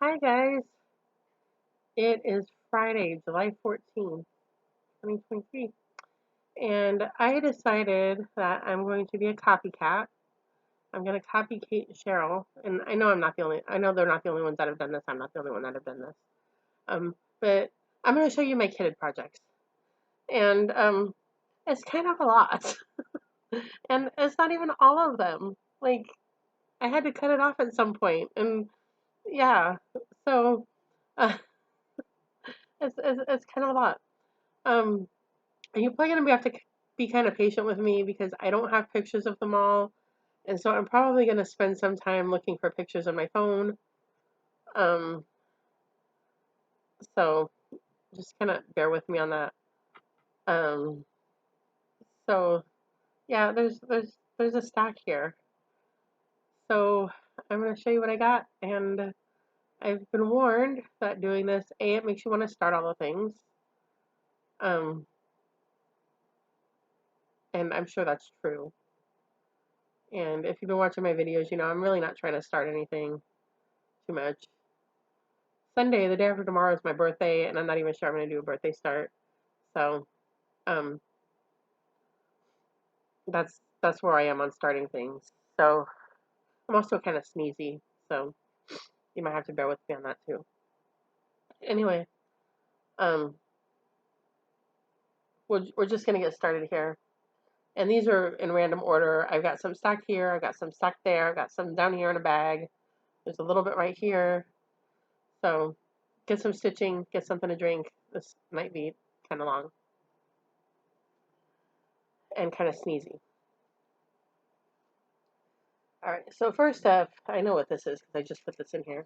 Hi guys, it is Friday, July 14th, 2023, and I decided that I'm going to be a copycat. I'm going to copy Kate and Cheryl, and I know they're not the only ones that have done this. I'm not the only one that have done this. But I'm going to show you my kitted projects, and it's kind of a lot, and it's not even all of them. Like, I had to cut it off at some point, and yeah, so uh, it's kind of a lot. Um, And you're probably gonna have to be kind of patient with me because I don't have pictures of them all, and so I'm probably gonna spend some time looking for pictures on my phone. Um, so just kind of bear with me on that. Um, so yeah, there's a stack here. So I'm gonna show you what I got, and I've been warned that doing this, it makes you want to start all the things. Um, and I'm sure that's true. And if you've been watching my videos, you know I'm really not trying to start anything too much. Sunday, the day after tomorrow, is my birthday, and I'm not even sure I'm going to do a birthday start. So, um, that's where I am on starting things. So, I'm also kind of sneezy, so you might have to bear with me on that too. Anyway, um, we're just going to get started here. And these are in random order. I've got some stacked here, I've got some stacked there, I've got some down here in a bag. There's a little bit right here. So, get some stitching, get something to drink. This might be kind of long and kind of sneezy. All right, so first up, I know what this is because I just put this in here.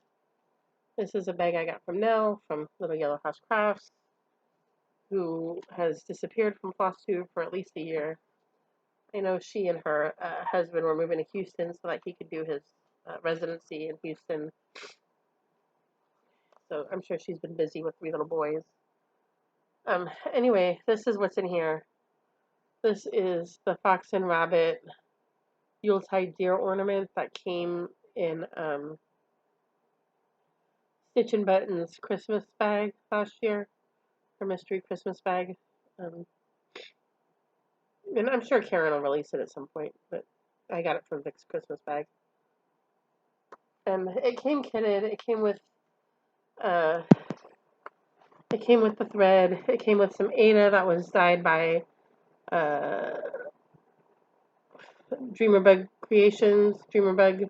This is a bag I got from Nell from Little Yellow House Crafts, who has disappeared from FlossTube for at least a year. I know she and her husband were moving to Houston so that he could do his residency in Houston. So I'm sure she's been busy with 3 little boys. Anyway, this is what's in here. This is the Fox and Rabbit Yuletide deer ornament that came in Stitch and Buttons Christmas bag last year, her mystery Christmas bag. Um, and I'm sure Karen will release it at some point, but I got it from Vic's Christmas bag. And it came kitted. Uh, it came with the thread. It came with some Ada that was dyed by uh, Dreamerbug Creations. Dreamerbug,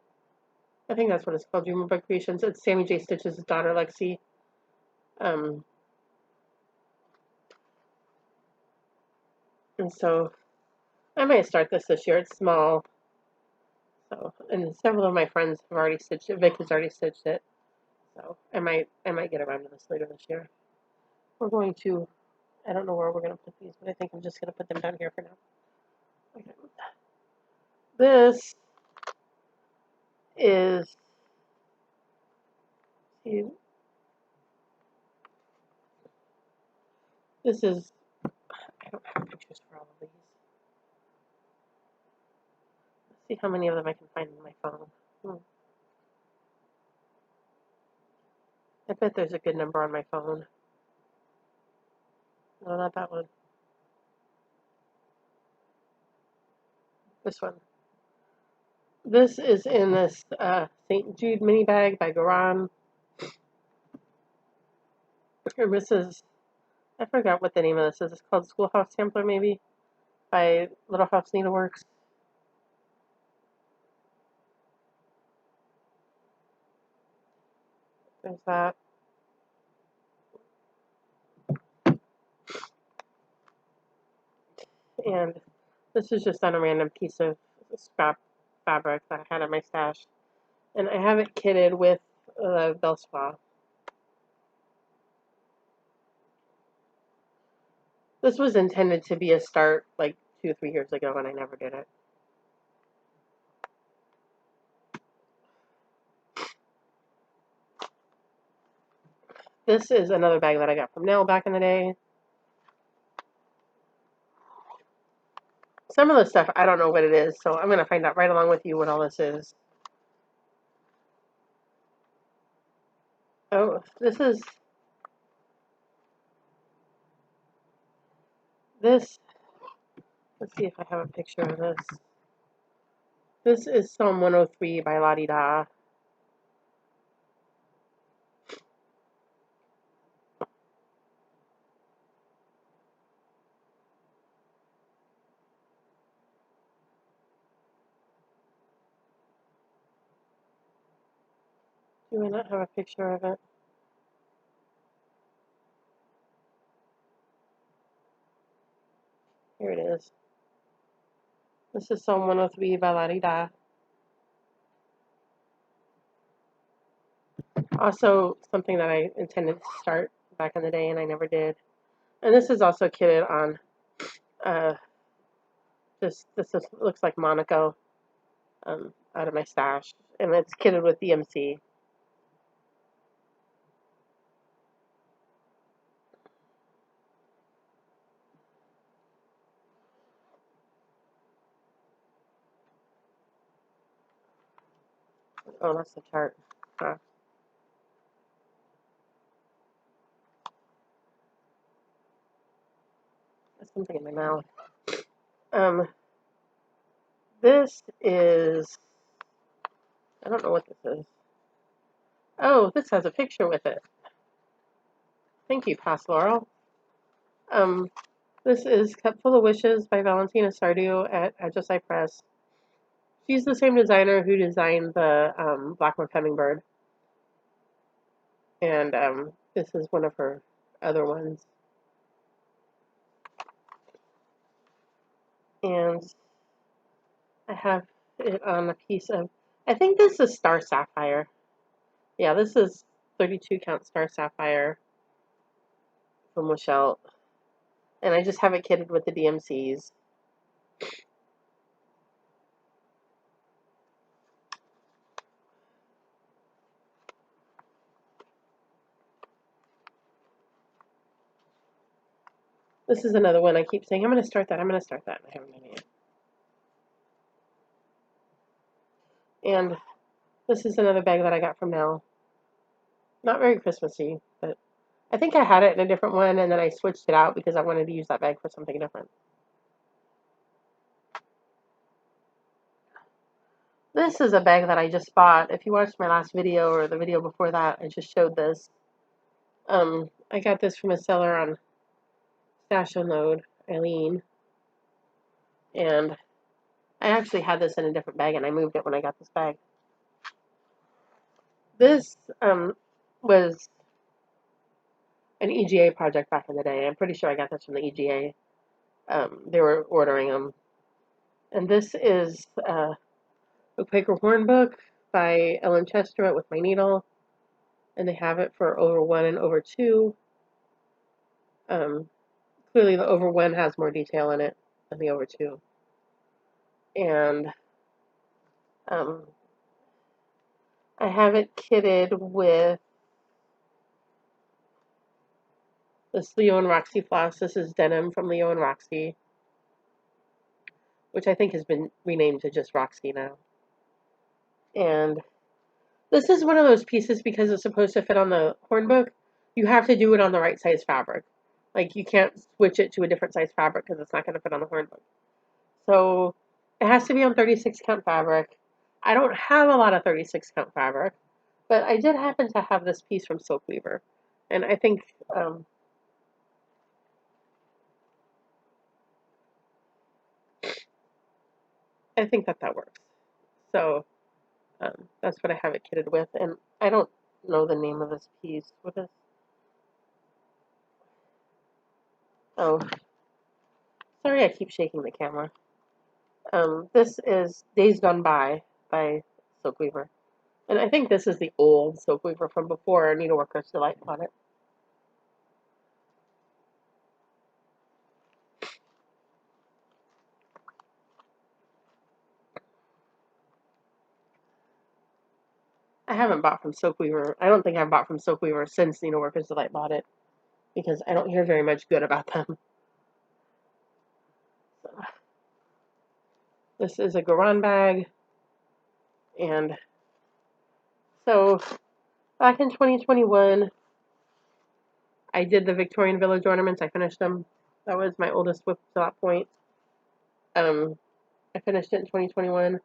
I think that's what it's called. Dreamerbug Creations. It's Sammy J. Stitch's daughter, Lexi. Um, and so I might start this year. It's small. So, and several of my friends have already stitched it. Vic has already stitched it. So I might get around to this later this year. We're going to, I don't know where we're going to put these, but I think I'm just going to put them down here for now. Okay. This is, this is, I don't have pictures for all of these. Let's see how many of them I can find in my phone. I bet there's a good number on my phone. No, not that one. This one. This is in this St. Jude mini bag by Garan. And this is, I forgot what the name of this is. It's called Schoolhouse Sampler, maybe, by Little House Needleworks. There's that. And this is just on a random piece of scrap fabric that I had in my stash. And I have it kitted with Belsois. This was intended to be a start like 2 or 3 years ago, and I never did it. This is another bag that I got from Nell back in the day. Some of the stuff, I don't know what it is, so I'm going to find out right along with you what all this is. Oh, this, let's see if I have a picture of this. This is Psalm 103 by Lottie Da. Do I not have a picture of it? Here it is. This is Psalm 103 by Lottie Da. Also, something that I intended to start back in the day and I never did. And this is also kitted on, uh, looks like Monaco, out of my stash. And it's kitted with DMC. Oh, that's the chart. Huh. There's something in my mouth. Um, this is, I don't know what this is. Oh, this has a picture with it. Thank you, Past Laurel. Um, this is Cup Full of Wishes by Valentina Sardu at Adjustai Press. She's the same designer who designed the Blackmore Hummingbird. And this is one of her other ones. And I have it on a piece of, I think this is Star Sapphire. Yeah, this is 32 count Star Sapphire from Michelle. And I just have it kitted with the DMCs. This is another one I keep saying, I'm going to start that, I'm going to start that. I haven't done it yet. And this is another bag that I got from Mel. Not very Christmassy, but I think I had it in a different one and then I switched it out because I wanted to use that bag for something different. This is a bag that I just bought. If you watched my last video or the video before that, I just showed this. I got this from a seller on Stash Unload, Eileen. And I actually had this in a different bag and I moved it when I got this bag. This was an EGA project back in the day. I'm pretty sure I got this from the EGA. They were ordering them. And this is a Quaker Horn book by Ellen Chester with my needle. And they have it for over 1 and over 2. Clearly the over 1 has more detail in it than the over 2. And I have it kitted with this Leo and Roxy floss. This is denim from Leo and Roxy, which I think has been renamed to just Roxy now. And this is one of those pieces because it's supposed to fit on the horn book. You have to do it on the right size fabric. Like you can't switch it to a different size fabric because it's not going to fit on the horn book. So it has to be on 36 count fabric. I don't have a lot of 36 count fabric, but I did happen to have this piece from Silk Weaver. And I think that works. So that's what I have it kitted with. And I don't know the name of this piece. What is? Oh, sorry, I keep shaking the camera. This is Days Gone by Silk Weaver. And I think this is the old Silk Weaver from before Needleworker's Delight on it. I haven't bought from Silk Weaver. I don't think I've bought from Silk Weaver since Needleworker's Delight bought it because I don't hear very much good about them. So, this is a Garan bag, and so Back in 2021, I did the Victorian Village ornaments. I finished them. That was my oldest whip to that point. I finished it in 2021,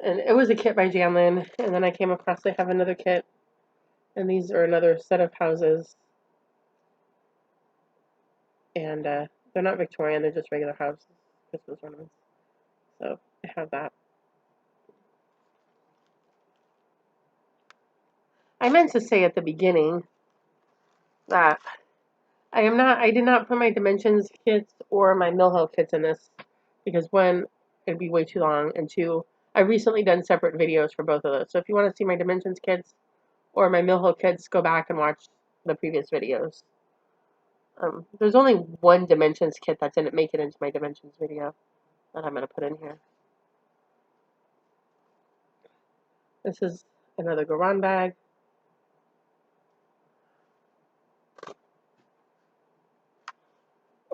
and it was a kit by Janlin. And then I came across they have another kit, and these are another set of houses. And they're not Victorian; they're just regular house Christmas ornaments. So I have that. I meant to say at the beginning that I did not put my Dimensions kits or my Mill Hill kits in this because one, it'd be way too long, and two, I've recently done separate videos for both of those. So if you want to see my Dimensions kits or my Mill Hill kits, go back and watch the previous videos. There's only one Dimensions kit that didn't make it into my Dimensions video that I'm going to put in here. This is another Garan bag.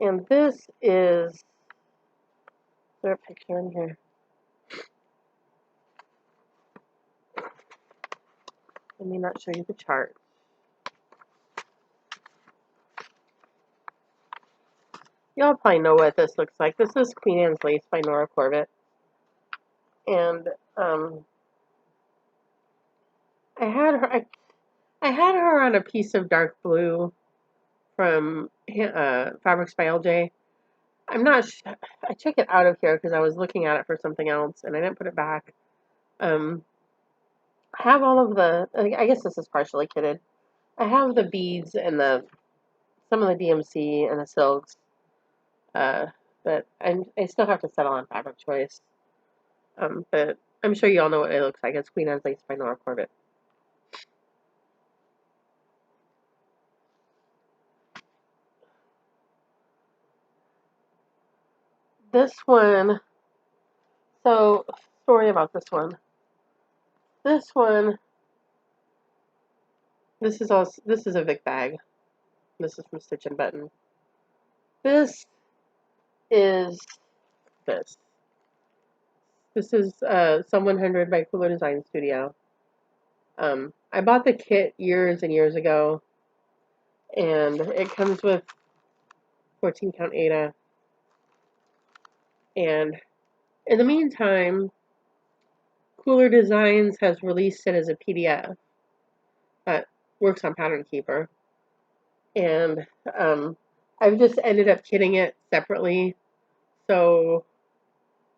And this is, there a picture in here? Let me not show you the chart. Y'all probably know what this looks like. This is Queen Anne's Lace by Nora Corbett. And I had her on a piece of dark blue from Fabrics by LJ. I'm not I took it out of here because I was looking at it for something else and I didn't put it back. I have all of the, I guess this is partially kitted. I have the beads and some of the DMC and the silks. But I still have to settle on fabric choice. But I'm sure you all know what it looks like. It's Queen Anne's Lace by Nora Corbett. This one, so story about this one. This one, this is a Vic bag. This is from Stitch and Button. This is this. This is Sum 100 by Cooler Design Studio. I bought the kit years and years ago, and it comes with 14 count Aida. And in the meantime, Cooler Designs has released it as a PDF that works on Pattern Keeper. And I've just ended up kitting it separately. So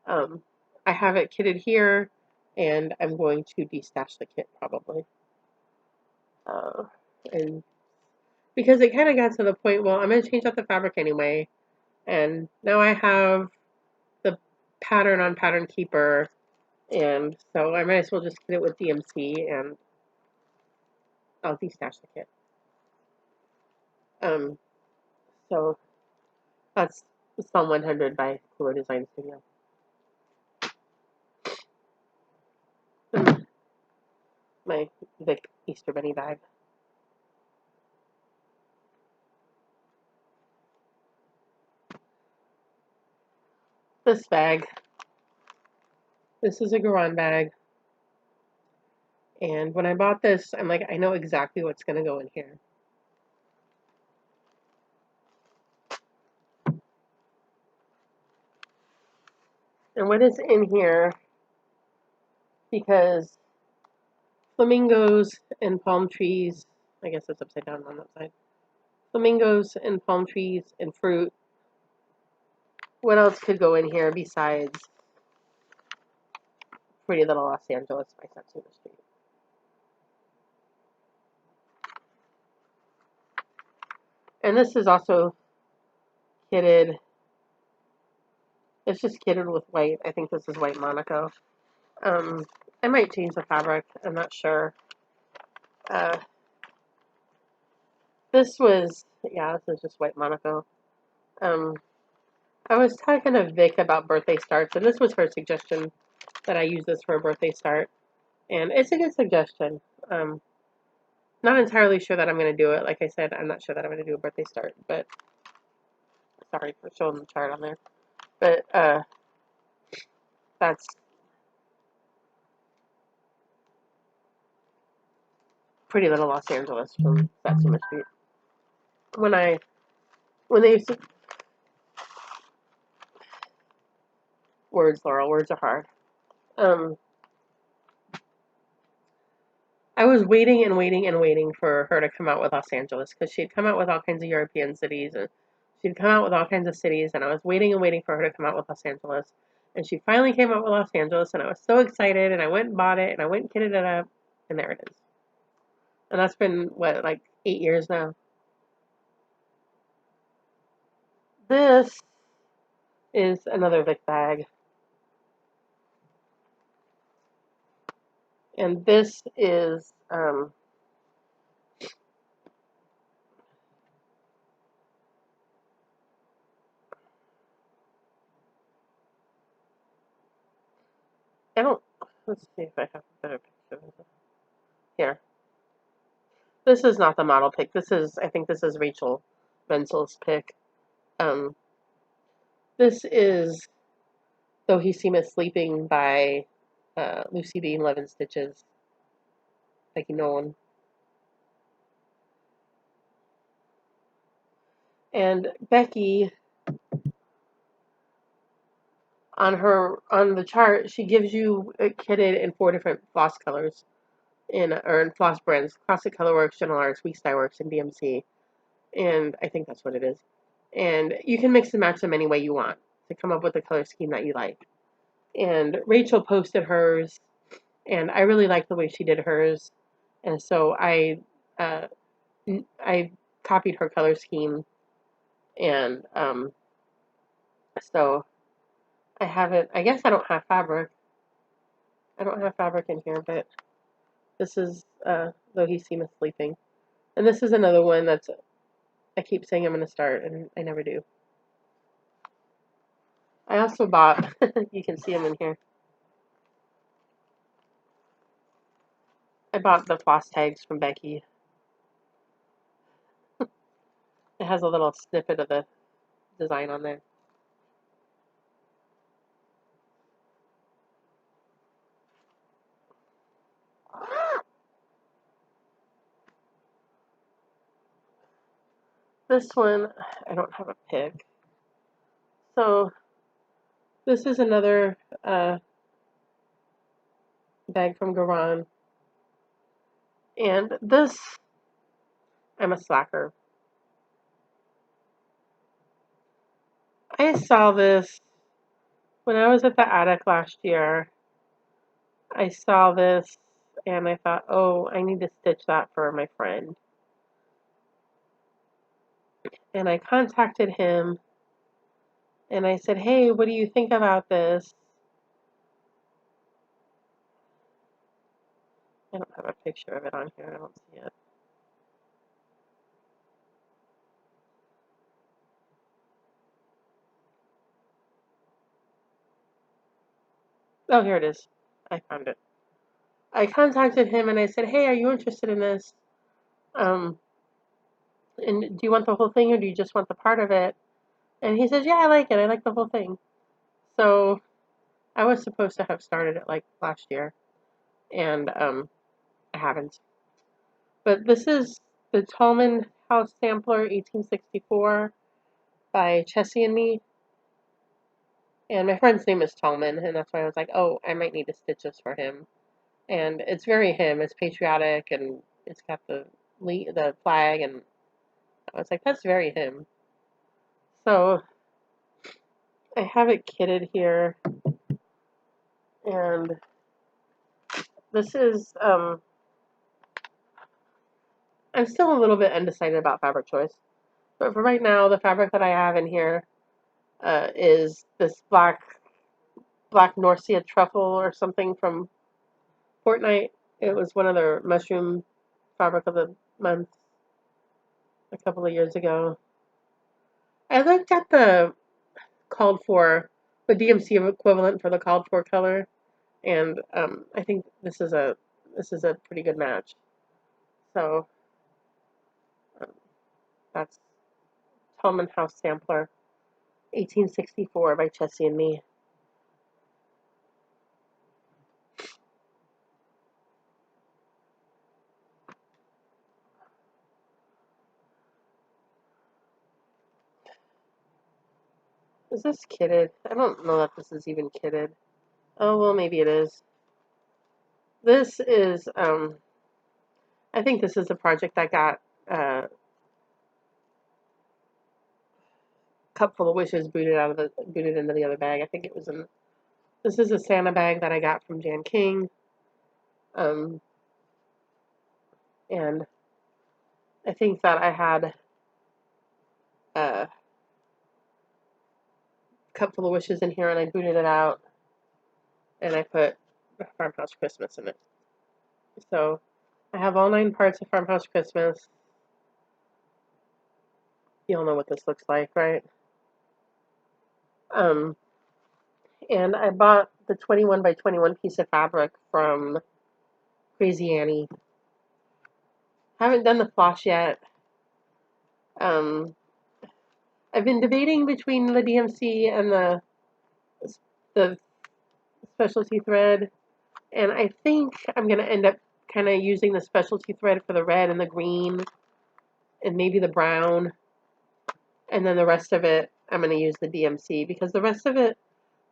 I have it kitted here, and I'm going to destash the kit probably. And because it kind of got to the point, well, I'm going to change out the fabric anyway. And now I have the pattern on Pattern Keeper, and so I might as well just kit it with DMC, and I'll destash the kit. So that's Psalm 100 by Cooler Design Studio. My Vic Easter Bunny bag. This bag. This is a Garan bag. And when I bought this, I'm like, I know exactly what's going to go in here. And what is in here, because flamingos and palm trees, I guess it's upside down on that side. Flamingos and palm trees and fruit. What else could go in here besides Pretty Little Los Angeles by Satsuma Street? And this is also kitted. It's just kitted with white. I think this is white Monaco. I might change the fabric. I'm not sure. This was, yeah, this is just white Monaco. I was talking to Vic about birthday starts, and this was her suggestion that I use this for a birthday start. And it's a good suggestion. Not entirely sure that I'm going to do it. Like I said, I'm not sure that I'm going to do a birthday start, but sorry for showing the chart on there. But that's Pretty Little Los Angeles from Satsuma Street. When they used to, words, Laurel, words are hard. Um, I was waiting and waiting and waiting for her to come out with Los Angeles because she'd come out with all kinds of European cities and she'd come out with all kinds of cities, and I was waiting and waiting for her to come out with Los Angeles. And she finally came out with Los Angeles, and I was so excited, and I went and bought it, and I went and kitted it up, and there it is. And that's been, what, like 8 years now? This is another Vic bag. And this is, I don't, let's see if I have a better picture of it. Here. This is not the model pick. I think this is Rachel Menzel's pick. Um, this is Though He Seemeth Sleeping by Lucy B. 11 Stitches. Becky Nolan. And Becky, on the chart, she gives you it kitted in 4 different floss colors, in floss brands: Classic Colorworks, General Arts, Weeks Dye Works, and DMC. And I think that's what it is. And you can mix and match them any way you want to come up with a color scheme that you like. And Rachel posted hers, and I really liked the way she did hers, and so uh, I copied her color scheme, and so I have it. I guess I don't have fabric. I don't have fabric in here, but this is Though He Seemeth Sleeping, and this is another one that's I keep saying I'm going to start, and I never do. I also bought. You can see them in here. I bought the floss tags from Becky. It has a little snippet of the design on there. This one, I don't have a pick. So this is another bag from Garan. And this, I'm a slacker. I saw this when I was at the attic last year. I saw this and I thought, oh, I need to stitch that for my friend. And I contacted him and I said, hey, what do you think about this? I don't have a picture of it on here. I don't see it. Oh, here it is. I found it. I contacted him and I said, hey, are you interested in this? And do you want the whole thing or do you just want the part of it? And he says, yeah, I like it. I like the whole thing. So I was supposed to have started it like last year, and I haven't. But this is the Tallman House Sampler 1864 by Chessie and me. And my friend's name is Tallman, and that's why I was like, oh, I might need to stitch this for him. And it's very him. It's patriotic, and it's got the flag, and I was like, that's very him. So I have it kitted here, and this is I'm still a little bit undecided about fabric choice, but for right now, the fabric that I have in here is this black North Sea truffle or something from Fortnite. It was one of their mushroom fabric of the month a couple of years ago. I looked at the called for, the DMC equivalent for the called for color, and I think this is a pretty good match. So um, that's Tallman House Sampler 1864 by Chessie and me. Is this kitted? I don't know that this is even kitted. Oh, well, maybe it is. This is, I think this is a project I got Cup Full of Wishes booted into the other bag. I think it was in, this is a Santa bag that I got from Jan King. Um, and I think that I had a Cup Full of Wishes in here and I booted it out and I put Farmhouse Christmas in it. So I have all 9 parts of Farmhouse Christmas. You all know what this looks like, right? Um, and I bought the 21 by 21 piece of fabric from Crazy Annie. Haven't done the floss yet. Um, I've been debating between the DMC and the specialty thread, and I think I'm gonna end up kind of using the specialty thread for the red and the green, and maybe the brown, and then the rest of it I'm gonna use the DMC because the rest of it,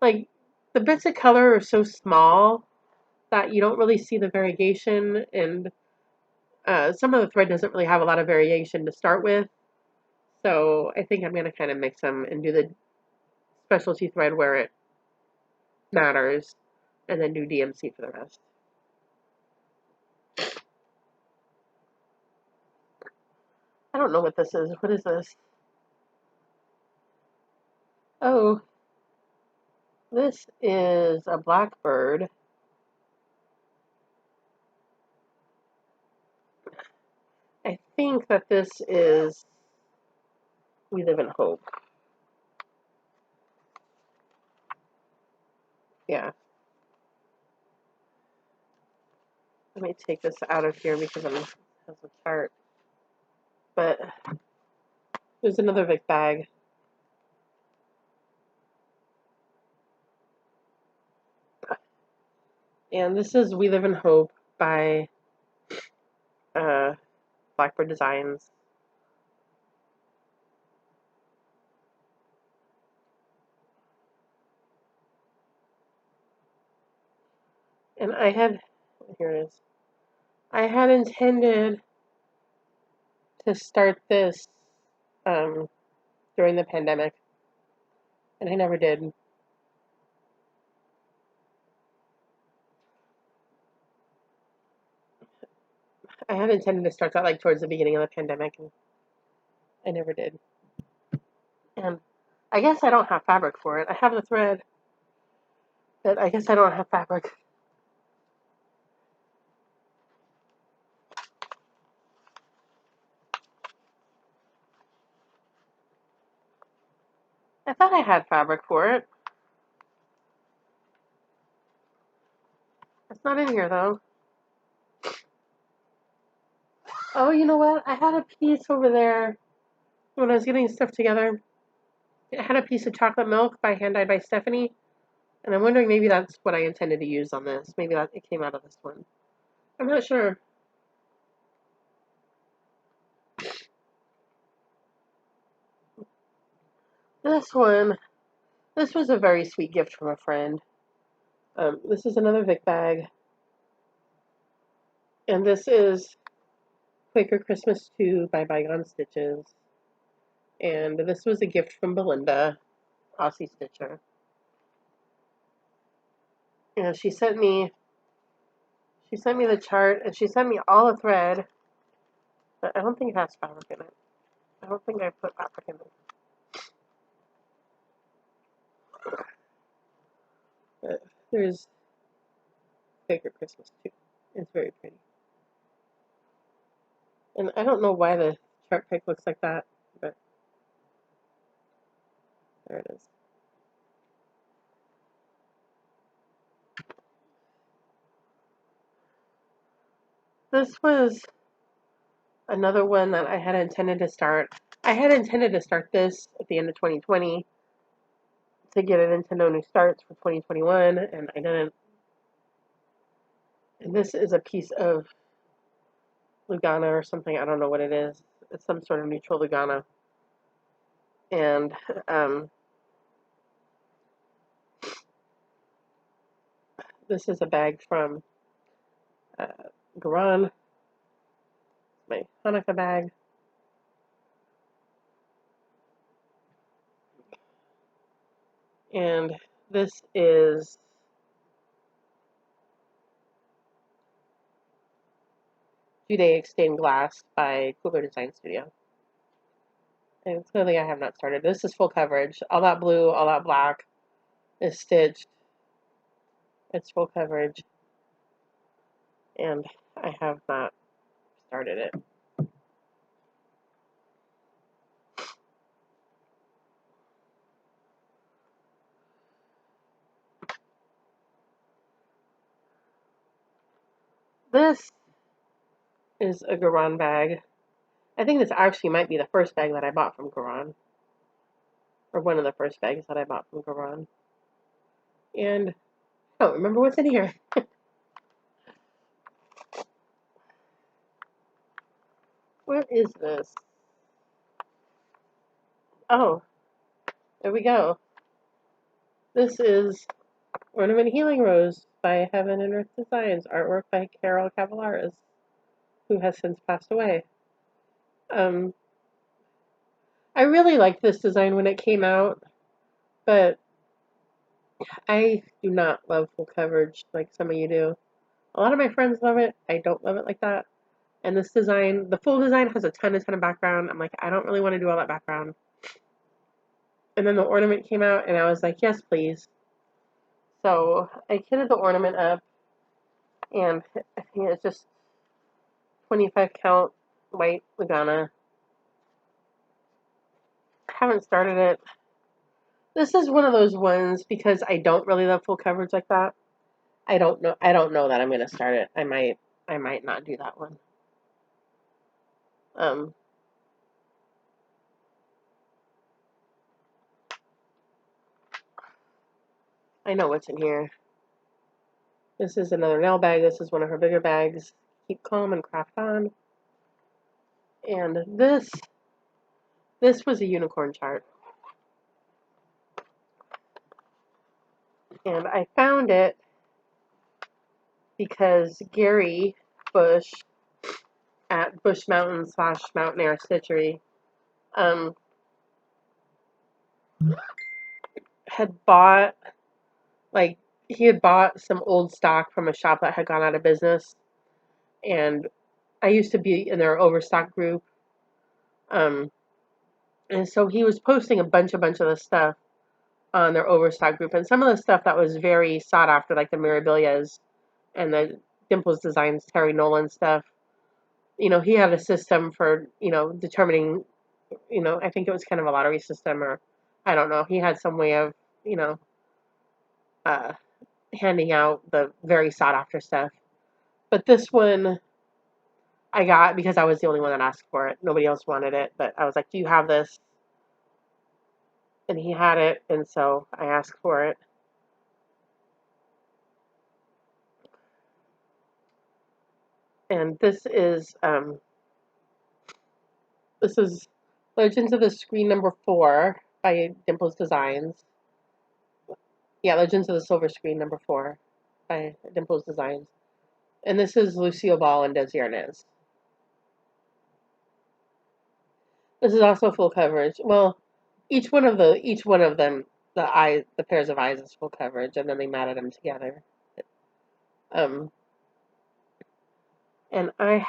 like the bits of color are so small that you don't really see the variegation, and some of the thread doesn't really have a lot of variation to start with. So I think I'm going to kind of mix them and do the specialty thread where it matters, and then do DMC for the rest. I don't know what this is. What is this? Oh, this is a blackbird. I think that this is We Live in Hope. Yeah. Let me take this out of here because it has a chart. But there's another Vic bag. And this is We Live in Hope by Blackbird Designs. And here it is. I had intended to start this um, during the pandemic, and I never did. I had intended to start that like towards the beginning of the pandemic, and I never did. And I guess I don't have fabric for it. I have the thread, but I guess I don't have fabric. I thought I had fabric for it. It's not in here though. Oh, you know what? I had a piece over there when I was getting stuff together. It had a piece of chocolate milk by Hand Dyed by Stephanie, and I'm wondering maybe that's what I intended to use on this. Maybe that it came out of this one. I'm not sure. This one, this was a very sweet gift from a friend. This is another Vic bag, and this is Quaker Christmas 2 by Bygone Stitches. And this was a gift from Belinda, Aussie Stitcher. And she sent me the chart, and she sent me all the thread, but I don't think it has fabric in it. I don't think I put fabric in it. But there's Quaker Christmas 2. It's very pretty. And I don't know why the chart pick looks like that, but there it is. This was another one that I had intended to start. I had intended to start this at the end of 2020 to get it into No New Starts for 2021, and I didn't. And this is a piece of Lugana or something. I don't know what it is. It's some sort of neutral Lugana. And This is a bag from uh, Garan, my Hanukkah bag. And this is Judaic Stained Glass by Cooler Design Studio. And clearly I have not started. This is full coverage. All that blue, all that black is stitched. It's full coverage. And I have not started it. This is a Garan bag. I think this actually might be the first bag that I bought from Garan. Or one of the first bags that I bought from Garan. And I don't remember what's in here. What is this? Oh, there we go. This is Ornament Healing Rose by Heaven and Earth Designs, artwork by Carol Cavallares, who has since passed away. I really liked this design when it came out, but I do not love full coverage like some of you do. A lot of my friends love it. I don't love it like that. And this design, the full design has a ton of background. I'm like, I don't really want to do all that background. And then the ornament came out, and I was like, yes, please. So I kitted the ornament up, and I think it's just 25 count white Lagana. Haven't started it. This is one of those ones because I don't really love full coverage like that. I don't know. I don't know that I'm gonna start it. I might not do that one. Um, I know what's in here. This is another nail bag. This is one of her bigger bags. Keep calm and craft on. And this was a unicorn chart. And I found it because Gary Bush at Bush Mountain / Mountain Air Stitchery had bought, like, he had bought some old stock from a shop that had gone out of business. And I used to be in their overstock group. Um, and so he was posting a bunch of the stuff on their overstock group. And some of the stuff that was very sought after, like the Mirabilias and the Dimples Designs, Terry Nolan stuff, you know, he had a system for, you know, determining, you know, I think it was kind of a lottery system, or I don't know. He had some way of, you know, uh, handing out the very sought after stuff. But this one I got because I was the only one that asked for it. Nobody else wanted it. But I was like, do you have this? And he had it. And so I asked for it. And this is Legends of the Screen #4 by Dimples Designs. Yeah, Legends of the Silver Screen #4 by Dimples Designs. And this is Lucille Ball and Desi Arnaz. This is also full coverage. Well, each one of them, the pairs of eyes is full coverage, and then they matted them together. Um, and I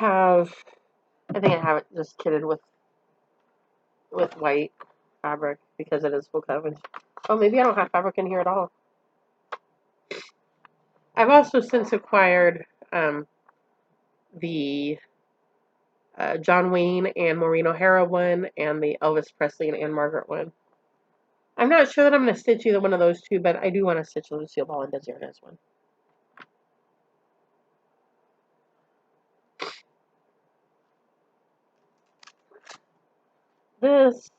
think I have it just kitted with white fabric because it is full coverage. Oh, maybe I don't have fabric in here at all. I've also since acquired the John Wayne and Maureen O'Hara one, and the Elvis Presley and Anne Margaret one. I'm not sure that I'm going to stitch either one of those two, but I do want to stitch the Lucille Ball and Desi Arnaz one. This,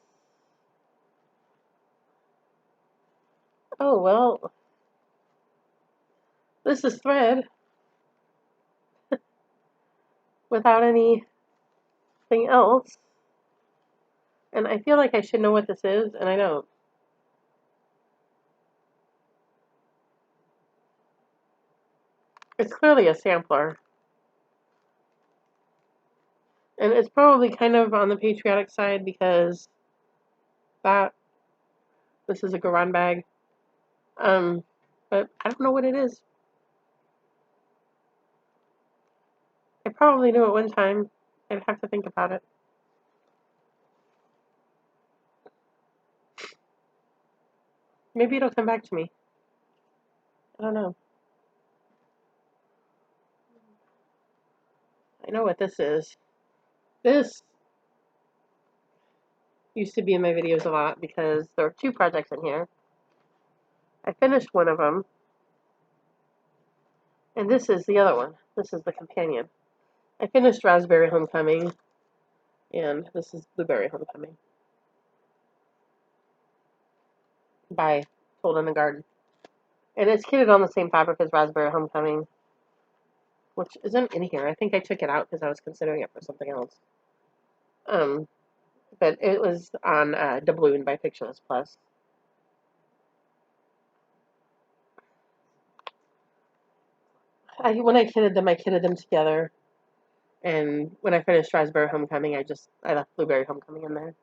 oh well, this is thread without anything else, and I feel like I should know what this is, and I don't. It's clearly a sampler. And it's probably kind of on the patriotic side because this is a Garan bag. But I don't know what it is. I probably knew at one time. I'd have to think about it. Maybe it'll come back to me. I don't know. I know what this is. This used to be in my videos a lot because there are two projects in here. I finished one of them, and this is the other one. This is the companion. I finished Raspberry Homecoming, and this is Blueberry Homecoming by Told in the Garden. And it's kitted on the same fabric as Raspberry Homecoming, which isn't in here. I think I took it out because I was considering it for something else. But it was on Doubloon by Pictureless Plus. When I kitted them together. And when I finished Raspberry Homecoming, I left Blueberry Homecoming in there.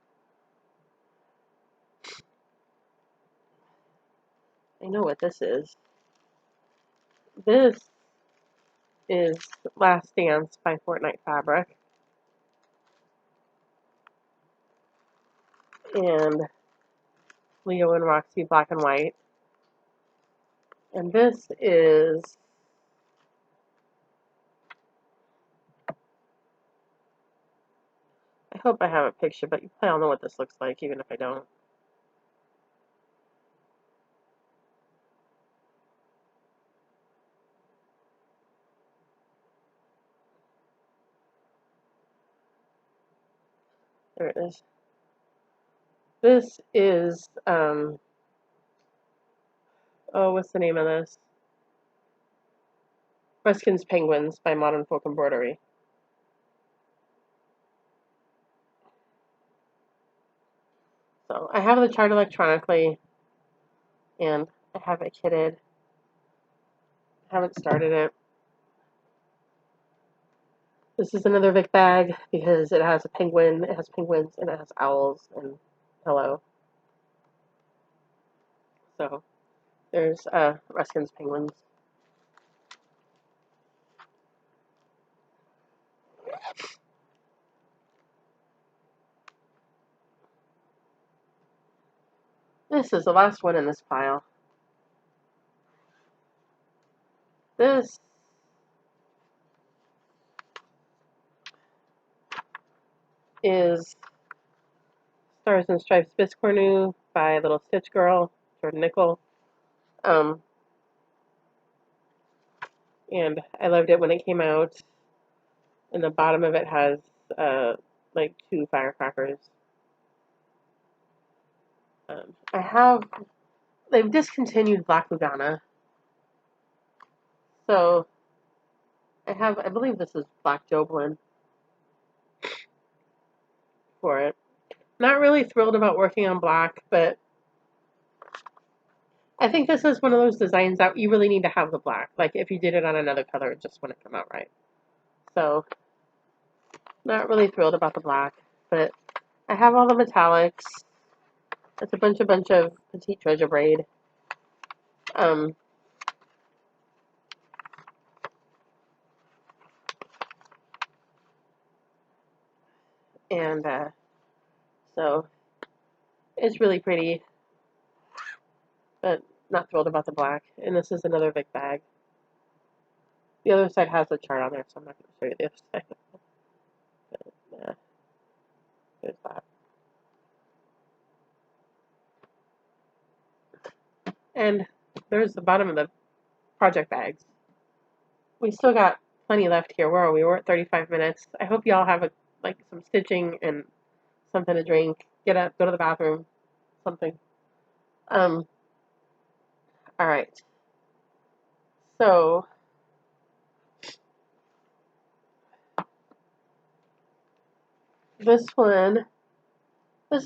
I know what this is. This is Last Dance by Fortnite Fabric. And Leo and Roxy Black and White. And this is I hope I have a picture, but you probably all know what this looks like, even if I don't. There it is. This is, what's the name of this? Ruskin's Penguins by Modern Folk Embroidery. So I have the chart electronically, and I have it kitted. I haven't started it. This is another Vic bag because it has a penguin, it has penguins, and it has owls and hello. So there's Ruskin's Penguins. This is the last one in this pile. This is Stars and Stripes Biscornu by Little Stitch Girl, Jordan Nickel. And I loved it when it came out. And the bottom of it has like 2 firecrackers. They've discontinued Black Lugana. So I believe this is Black Joblin for it. Not really thrilled about working on black, but I think this is one of those designs that you really need to have the black. Like, if you did it on another color, it just wouldn't come out right. So, not really thrilled about the black, but I have all the metallics. It's a bunch of petite treasure braid. And so it's really pretty, but not thrilled about the black. And this is another Vic bag. The other side has a chart on there, so I'm not going to show you the other side. But, there's that. And there's the bottom of the project bags. We still got plenty left here. Where are we? We're at 35 minutes. I hope y'all have some stitching and something to drink. Get up, go to the bathroom, something. All right. So this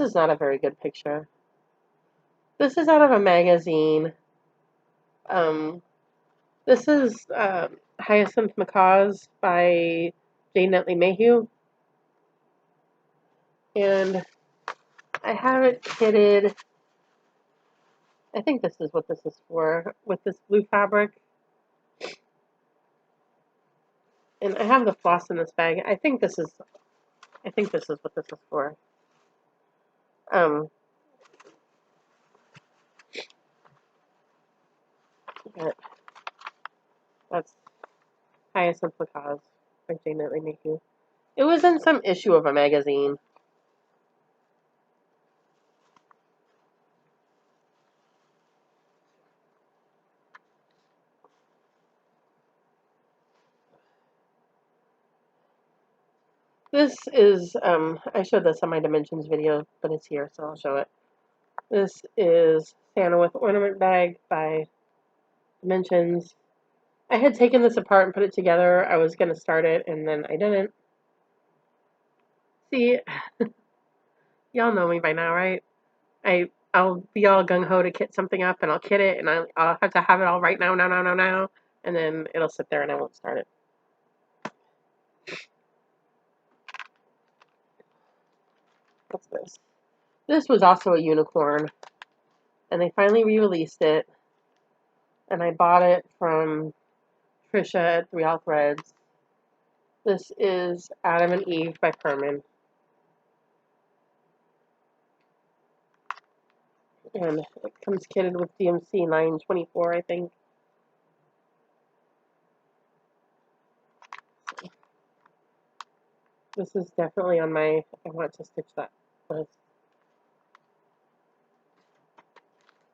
is not a very good picture. This is out of a magazine. This is Hyacinth Macaws by Jane Netley Mayhew. And I have it kitted. I think this is what this is for, with this blue fabric. And I have the floss in this bag. I think this is what this is for. But that's Hyacinth Macaws by Jane Netley Mayhew. It was in some issue of a magazine. This is, I showed this on my Dimensions video, but it's here, so I'll show it. This is Santa with Ornament Bag by Dimensions. I had taken this apart and put it together. I was going to start it, and then I didn't. See, y'all know me by now, right? I'll be all gung-ho to kit something up, and I'll kit it, and I'll have to have it all right now, and then it'll sit there and I won't start it. What's this? This was also a unicorn, and they finally re-released it, and I bought it from Trisha at 3 All Threads. This is Adam and Eve by Perman. And it comes kitted with DMC 924, I think. This is definitely on my I want to stitch that list.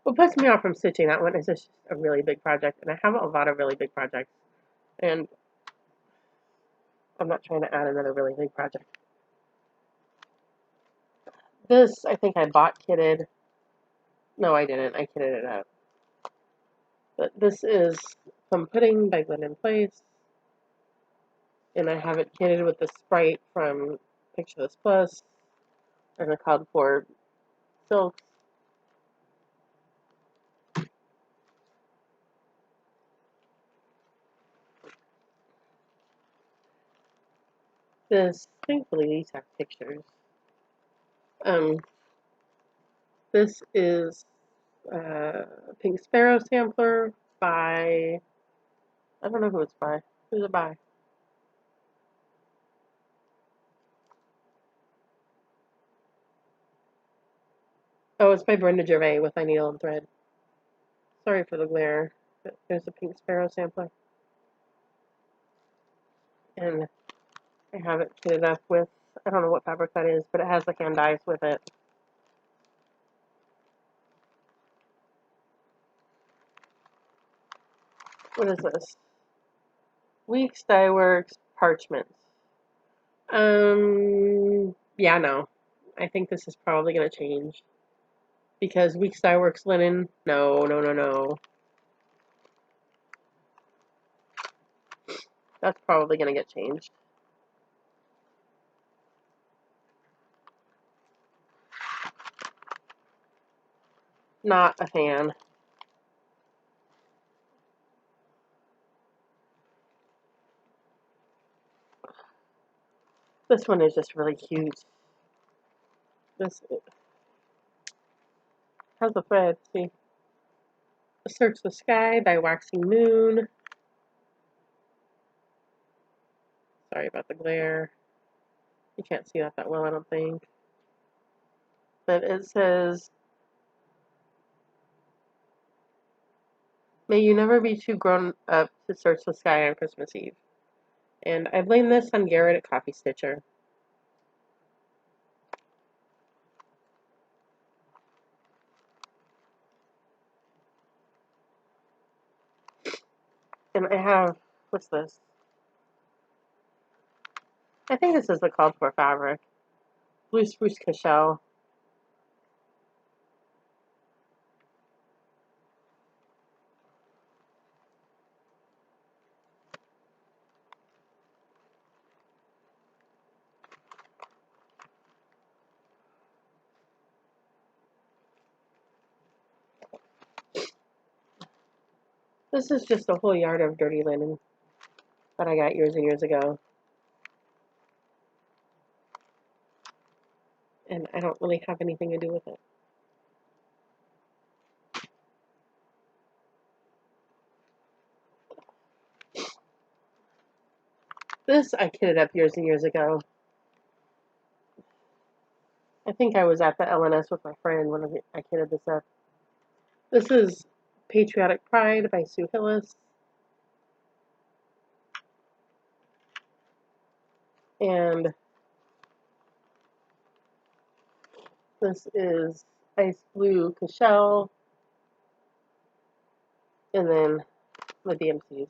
What puts me off from stitching that one is it's just a really big project, and I have a lot of really big projects, and I'm not trying to add another really big project. This, I think I bought kitted. No, I didn't. I kitted it out. But this is Plum Pudding by Glendon Place, and I have it kitted with the sprite from Picture This Plus, and the called for silks. This, thankfully, these have pictures. This is Pink Sparrow sampler by, I don't know who it's by. Who's it by? Oh, it's by Brenda Gervais with I Needle and Thread. Sorry for the glare. But there's a Pink Sparrow sampler. And I have it kitted up with, I don't know what fabric that is, but it has the hand dyes with it. What is this? Weeks Dye Works Parchments. Yeah, no. I think this is probably going to change. Because Weeks Dye Works linen, no. That's probably going to get changed. Not a fan. This one is just really cute. This has a thread, see? Search the Sky by Waxing Moon. Sorry about the glare. You can't see that well, I don't think. But it says, may you never be too grown up to search the sky on Christmas Eve. And I blame this on Garrett at Coffee Stitcher. And I have, what's this? I think this is the called for fabric. Blue Spruce Cashel. This is just a whole yard of dirty linen. that I got years and years ago. And I don't really have anything to do with it. This I kitted up years and years ago. I think I was at the LNS with my friend when I kitted this up. This is Patriotic Pride by Sue Hillis. And this is Ice Blue Cashel. And then the DMCs.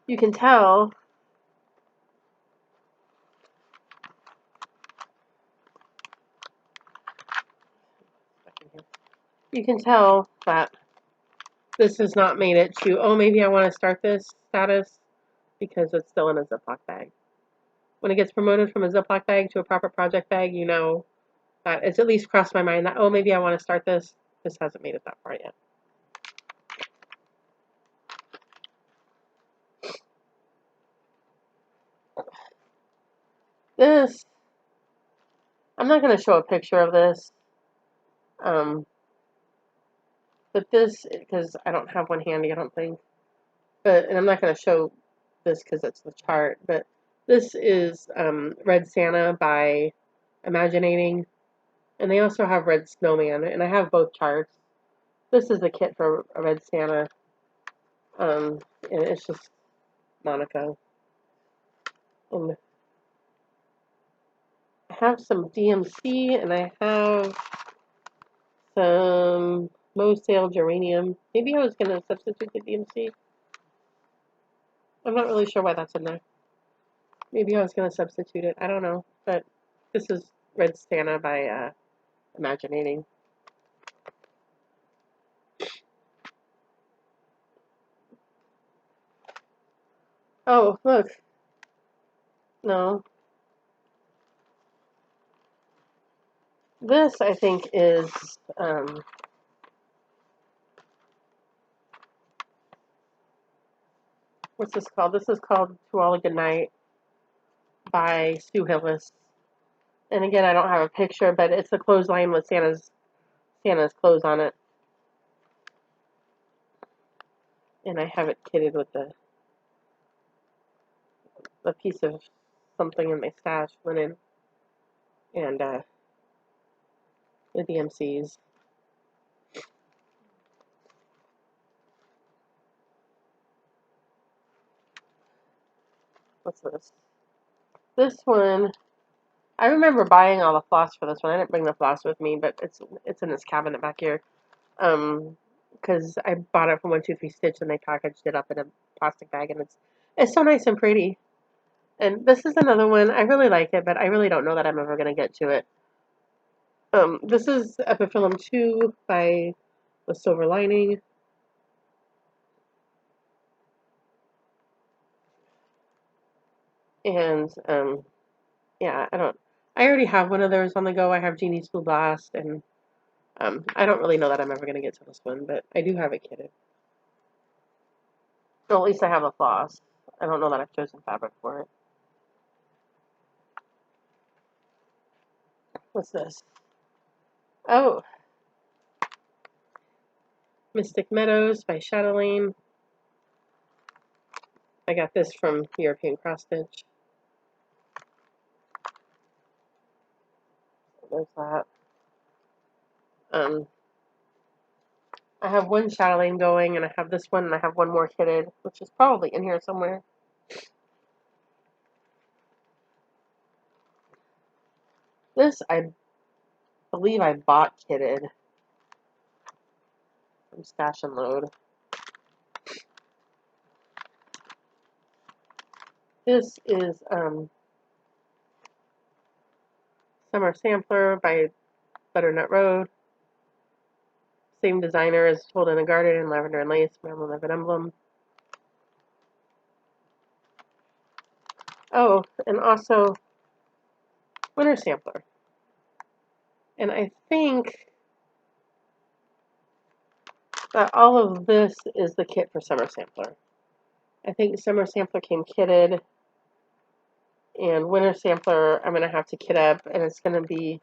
You can tell that this has not made it to, oh, maybe I want to start this status, because it's still in a Ziploc bag. When it gets promoted from a Ziploc bag to a proper project bag, you know that it's at least crossed my mind that, oh, maybe I want to start this. This hasn't made it that far yet. This, I'm not going to show a picture of this, but this, because I don't have one handy, I don't think. And I'm not going to show this because it's the chart, but this is Red Santa by Imaginating, and they also have Red Snowman, and I have both charts. This is the kit for a Red Santa, and it's just Monaco. And I have some DMC, and I have some Mosale Geranium. Maybe I was going to substitute the DMC. I'm not really sure why that's in there. Maybe I was going to substitute it. I don't know. But this is Red Santa by Imaginating. Oh, look. No. This, I think, is what's this called? This is called To All a Good Night by Sue Hillis. And again, I don't have a picture, but it's a clothesline with Santa's clothes on it. And I have it kitted with a piece of something in my stash, linen, and the DMCs. What's this? This one, I remember buying all the floss for this one. I didn't bring the floss with me, but it's in this cabinet back here. Because I bought it from 123 Stitch and they packaged it up in a plastic bag, and it's so nice and pretty. And this is another one. I really like it, but I really don't know that I'm ever gonna get to it. This is Epiphyllum 2 by The Silver Lining. And yeah, I already have one of those on the go. I have Genie's Blue Blast, and I don't really know that I'm ever gonna get to this one, but I do have it kitted. Well, at least I have a floss. I don't know that I've chosen fabric for it. What's this? Oh, Mystic Meadows by Chatelaine. I got this from European Cross Stitch. There's that. I have one Chatelaine going, and I have this one, and I have one more kitted, which is probably in here somewhere. This, I believe I bought kitted from Stash and Load. This is Summer Sampler by Butternut Road. Same designer as Told in a Garden and Lavender and Lace, Maryland Live Emblem. Oh, and also Winter Sampler. And I think that all of this is the kit for Summer Sampler. I think Summer Sampler came kitted, and Winter Sampler I'm going to have to kit up, and it's going to be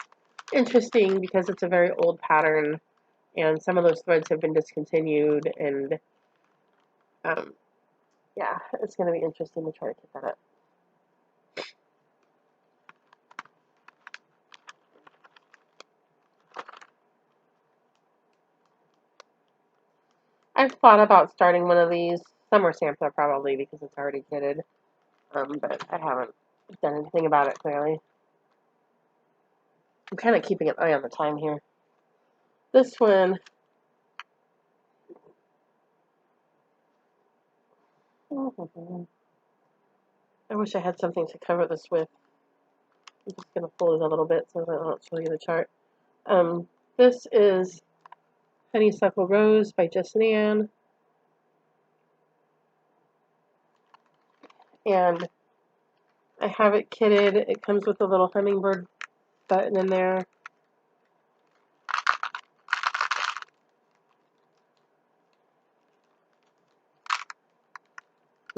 interesting because it's a very old pattern, and some of those threads have been discontinued, and um, yeah, it's going to be interesting to try to kit that up. I've thought about starting one of these, Summer Sampler probably because it's already kitted, but I haven't done anything about it clearly. I'm kind of keeping an eye on the time here. This one, I wish I had something to cover this with. I'm just going to fold it a little bit so that I don't show you the chart. This is Honeysuckle Rose by Just Nan. And I have it kitted. It comes with a little hummingbird button in there.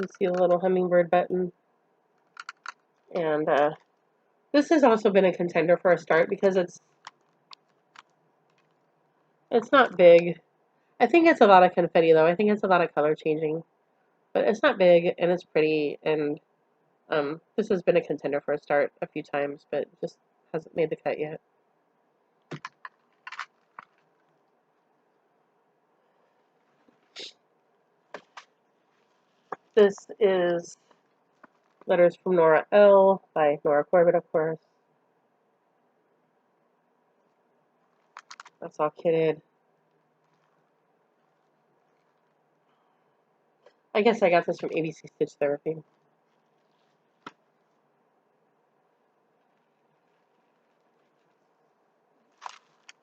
You can see a little hummingbird button. And this has also been a contender for a start because it's not big. I think it's a lot of confetti though. I think it's a lot of color changing. But it's not big and it's pretty, and this has been a contender for a start a few times, but just hasn't made the cut yet. This is Letters from Nora L. by Nora Corbett, of course. That's all kitted. I guess I got this from ABC Stitch Therapy.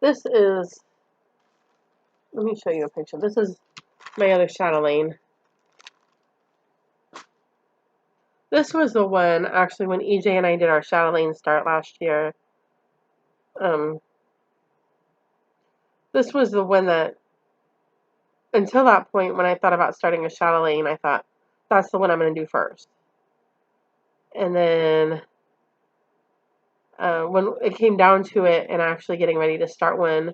This is, let me show you a picture. This is my other chatelaine. This was the one, actually, when EJ and I did our chatelaine start last year. This was the one that, until that point, when I thought about starting a chatelaine, I thought, that's the one I'm going to do first. And then when it came down to it and actually getting ready to start one,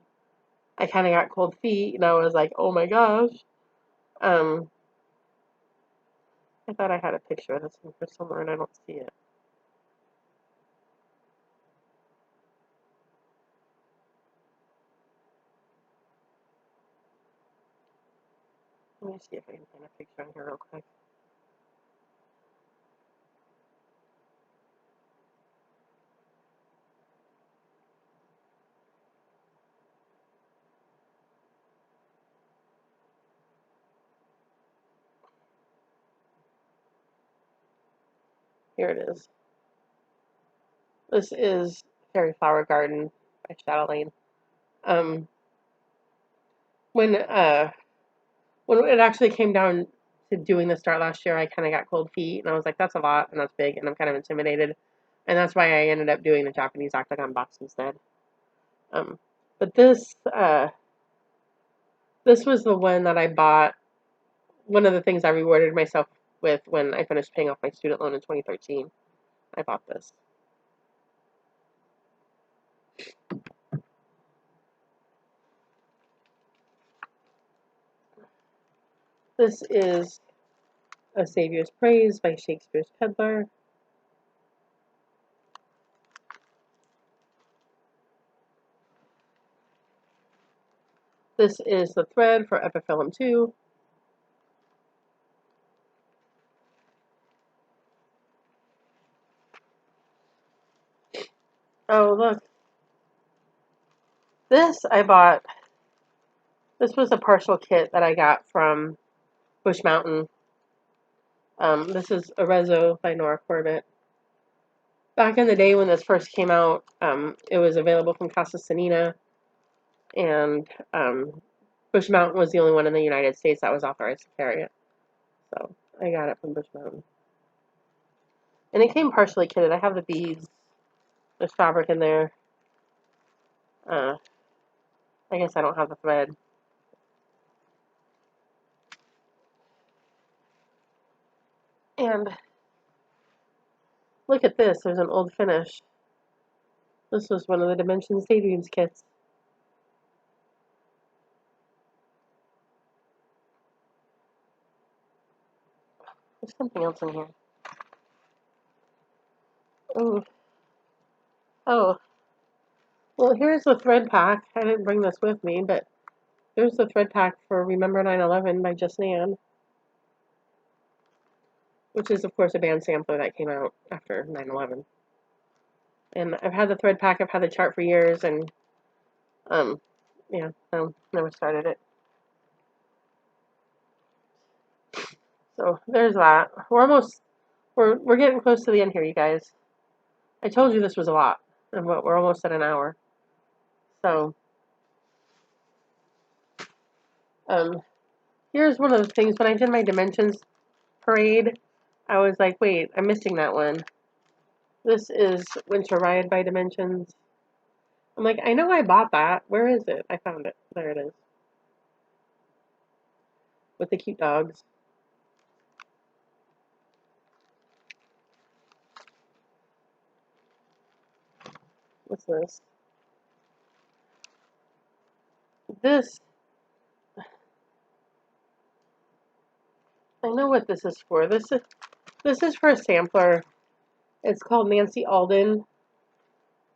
I kind of got cold feet, and I was like, oh my gosh. I thought I had a picture of this one for somewhere, and I don't see it. Let me see if I can find a picture on here real quick. Here it is. This is Fairy Flower Garden by Chatelaine. When it actually came down to doing the start last year, I kind of got cold feet, and I was like, that's a lot, and that's big, and I'm kind of intimidated. And that's why I ended up doing the Japanese octagon box instead. But this was the one that I bought. One of the things I rewarded myself with when I finished paying off my student loan in 2013. I bought this. This is A Savior's Praise by Shakespeare's Peddler. This is the thread for Epiphyllum 2. Oh, look. This I bought. This was a partial kit that I got from Bush Mountain. This is Arezzo by Nora Corbett. Back in the day when this first came out, it was available from Casa Sanina, and Bush Mountain was the only one in the United States that was authorized to carry it. So I got it from Bush Mountain. And it came partially kitted. I have the beads. There's fabric in there. I guess I don't have the thread. And look at this. There's an old finish. This was one of the Dimensions Daydreams kits. There's something else in here. Oh, oh. Well, here's the thread pack. I didn't bring this with me, but there's the thread pack for Remember 9/11 by Just Nan, which is, of course, a band sampler that came out after 9/11. And I've had the thread pack. I've had the chart for years, and yeah, no, never started it. So there's that. We're getting close to the end here, you guys. I told you this was a lot, and we're almost at an hour. So, here's one of the things. When I did my Dimensions parade, I was like, wait, I'm missing that one. This is Winter Ride by Dimensions. I'm like, I know I bought that. Where is it? I found it. There it is. With the cute dogs. What's this? This, I know what this is for. This is for a sampler. It's called Nancy Alden.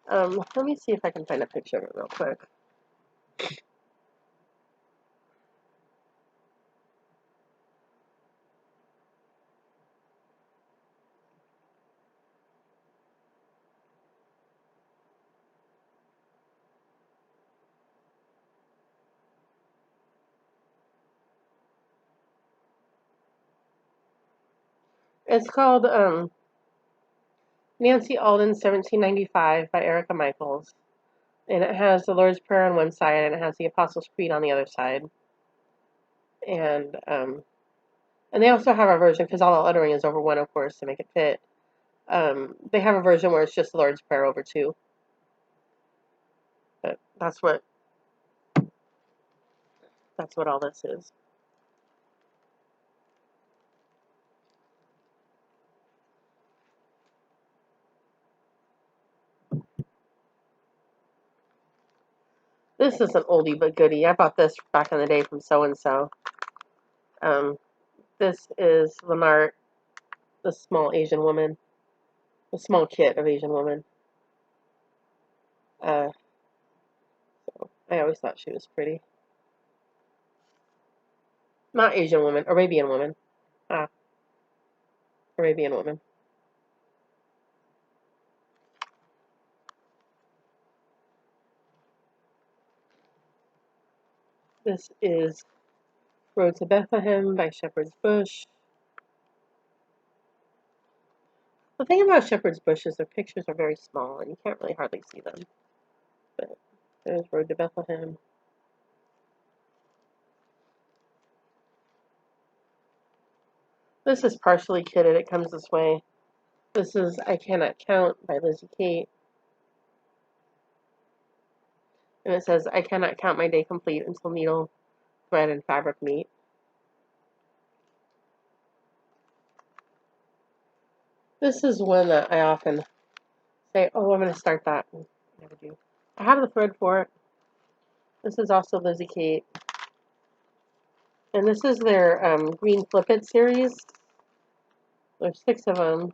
Let me see if I can find a picture of it real quick. It's called Nancy Alden 1795 by Erica Michaels. And it has the Lord's Prayer on one side and it has the Apostles' Creed on the other side. And they also have a version, because all the lettering is over one, of course, to make it fit. They have a version where it's just the Lord's Prayer over two. But that's what all this is. This is an oldie but goodie. I bought this back in the day from so-and-so. This is Lenart, the small Asian woman. The small kit of Asian woman. So I always thought she was pretty. Not Asian woman, Arabian woman. Ah, Arabian woman. This is Road to Bethlehem by Shepherd's Bush. The thing about Shepherd's Bush is their pictures are very small and you can't really hardly see them. But there's Road to Bethlehem. This is partially kitted. It comes this way. This is I Cannot Count by Lizzie Kate. And it says, I cannot count my day complete until needle, thread, and fabric meet. This is one that I often say, oh, I'm going to start that. Never do. I have the thread for it. This is also Lizzie Kate. And this is their Green Flip It series. There's 6 of them.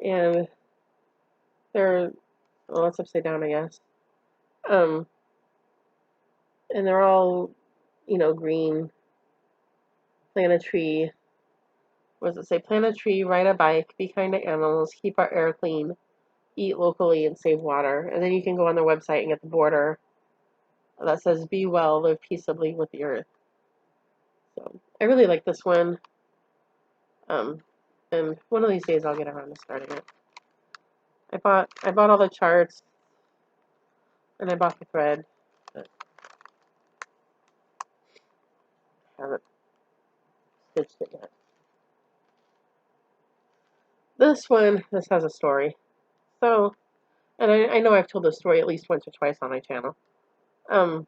And they're, well, it's upside down, I guess. And they're all, green. Plant a tree. What does it say? Plant a tree, ride a bike, be kind to animals, keep our air clean, eat locally, and save water. And then you can go on their website and get the border that says, be well, live peaceably with the earth. So I really like this one. And one of these days I'll get around to starting it. I bought all the charts and I bought the thread, but I haven't stitched it yet. This has a story. So, and I know I've told this story at least once or twice on my channel. Um,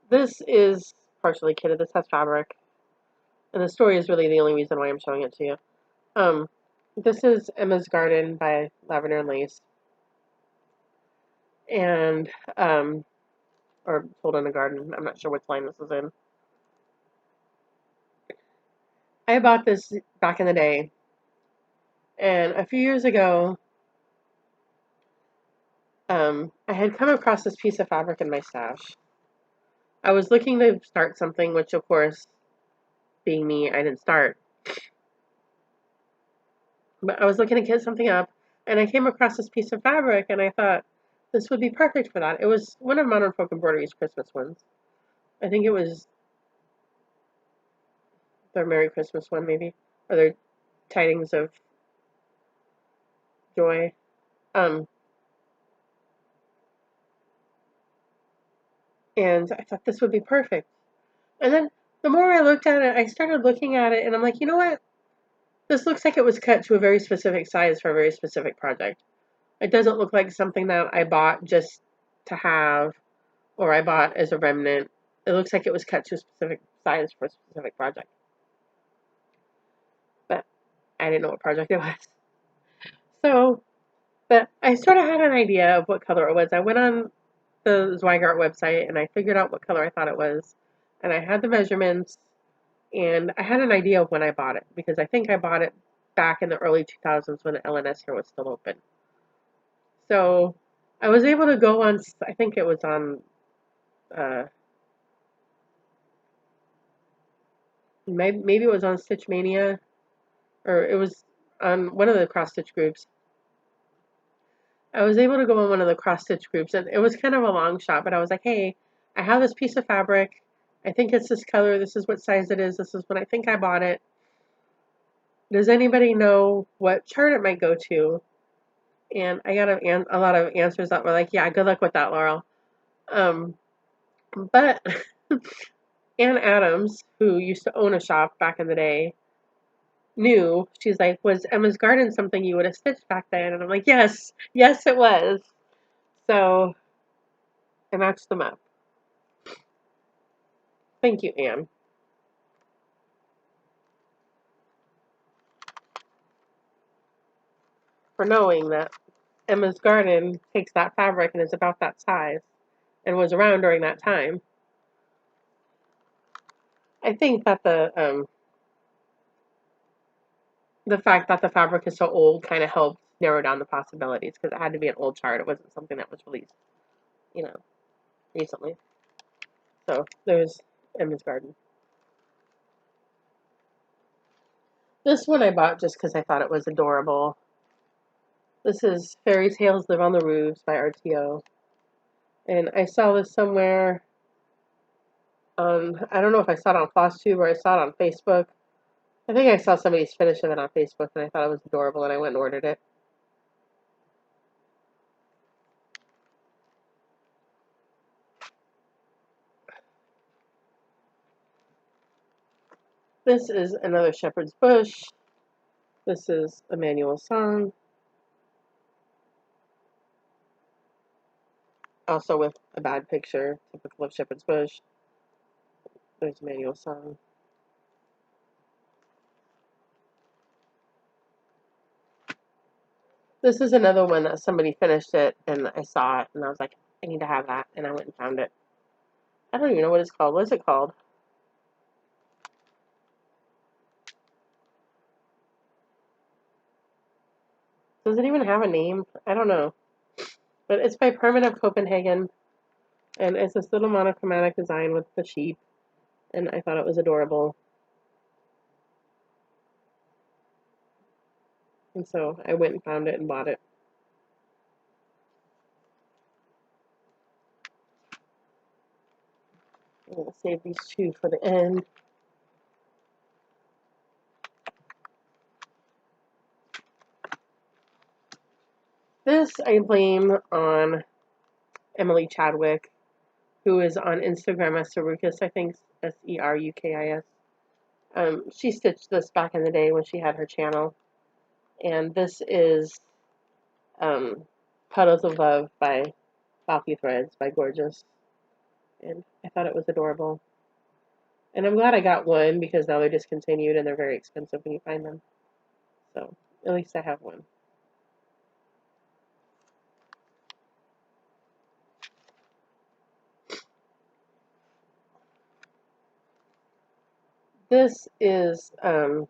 this is partially kitted. This has fabric, and the story is really the only reason why I'm showing it to you. Um, this is Emma's Garden by Lavender and Lace, and or Sold in a Garden. I'm not sure which line this is in. I bought this back in the day, and a few years ago, I had come across this piece of fabric in my stash. I was looking to start something, which of course, being me, I didn't start. But I was looking to get something up, and I came across this piece of fabric, and I thought this would be perfect for that. It was one of Modern Folk Embroidery's Christmas ones. I think it was their Merry Christmas one, maybe, or their Tidings of Joy. Um, and I thought this would be perfect. And then the more I looked at it, I started looking at it, and I'm like, you know what? This looks like it was cut to a very specific size for a very specific project. It doesn't look like something that I bought just to have, or I bought as a remnant. It looks like it was cut to a specific size for a specific project. But I didn't know what project it was. So, but I sort of had an idea of what color it was. I went on the Zweigart website and I figured out what color I thought it was. And I had the measurements and I had an idea of when I bought it because I think I bought it back in the early 2000s when the LNS here was still open. So I was able to go on, I think it was on, maybe it was on Stitch Mania, or it was on one of the cross stitch groups. I was able to go on one of the cross stitch groups, and it was kind of a long shot, but I was like, hey, I have this piece of fabric. I think it's this color. This is what size it is. This is when I think I bought it. Does anybody know what chart it might go to? And I got a lot of answers that were like, yeah, good luck with that, Laurel. But Ann Adams, who used to own a shop back in the day, knew. She's like, was Emma's Garden something you would have stitched back then? And I'm like, yes, yes, it was. So I matched them up. Thank you, Anne, for knowing that Emma's Garden takes that fabric and is about that size and was around during that time. I think that the fact that the fabric is so old kind of helped narrow down the possibilities because it had to be an old chart. It wasn't something that was released, you know, recently. So there's Emma's Garden. This one I bought just because I thought it was adorable. This is Fairy Tales Live on the Roofs by RTO. And I saw this somewhere on, I don't know if I saw it on FlossTube or I saw it on Facebook. I think I saw somebody's finish of it on Facebook and I thought it was adorable and I went and ordered it. This is another Shepherd's Bush. This is Emmanuel Song. Also with a bad picture, typical of Shepherd's Bush. There's Emmanuel Song. This is another one that somebody finished it and I saw it and I was like, I need to have that, and I went and found it. I don't even know what it's called. What is it called? Does it even have a name? I don't know. But it's by Permanent Copenhagen, and it's this little monochromatic design with the sheep, and I thought it was adorable. And so I went and found it and bought it. I'm going to save these two for the end. This I blame on Emily Chadwick, who is on Instagram as Serukis, I think, Serukis. She stitched this back in the day when she had her channel. And this is um, Puddles of Love by Balky Threads by Gorgeous. And I thought it was adorable. And I'm glad I got one because now they're discontinued and they're very expensive when you find them. So at least I have one. This is um,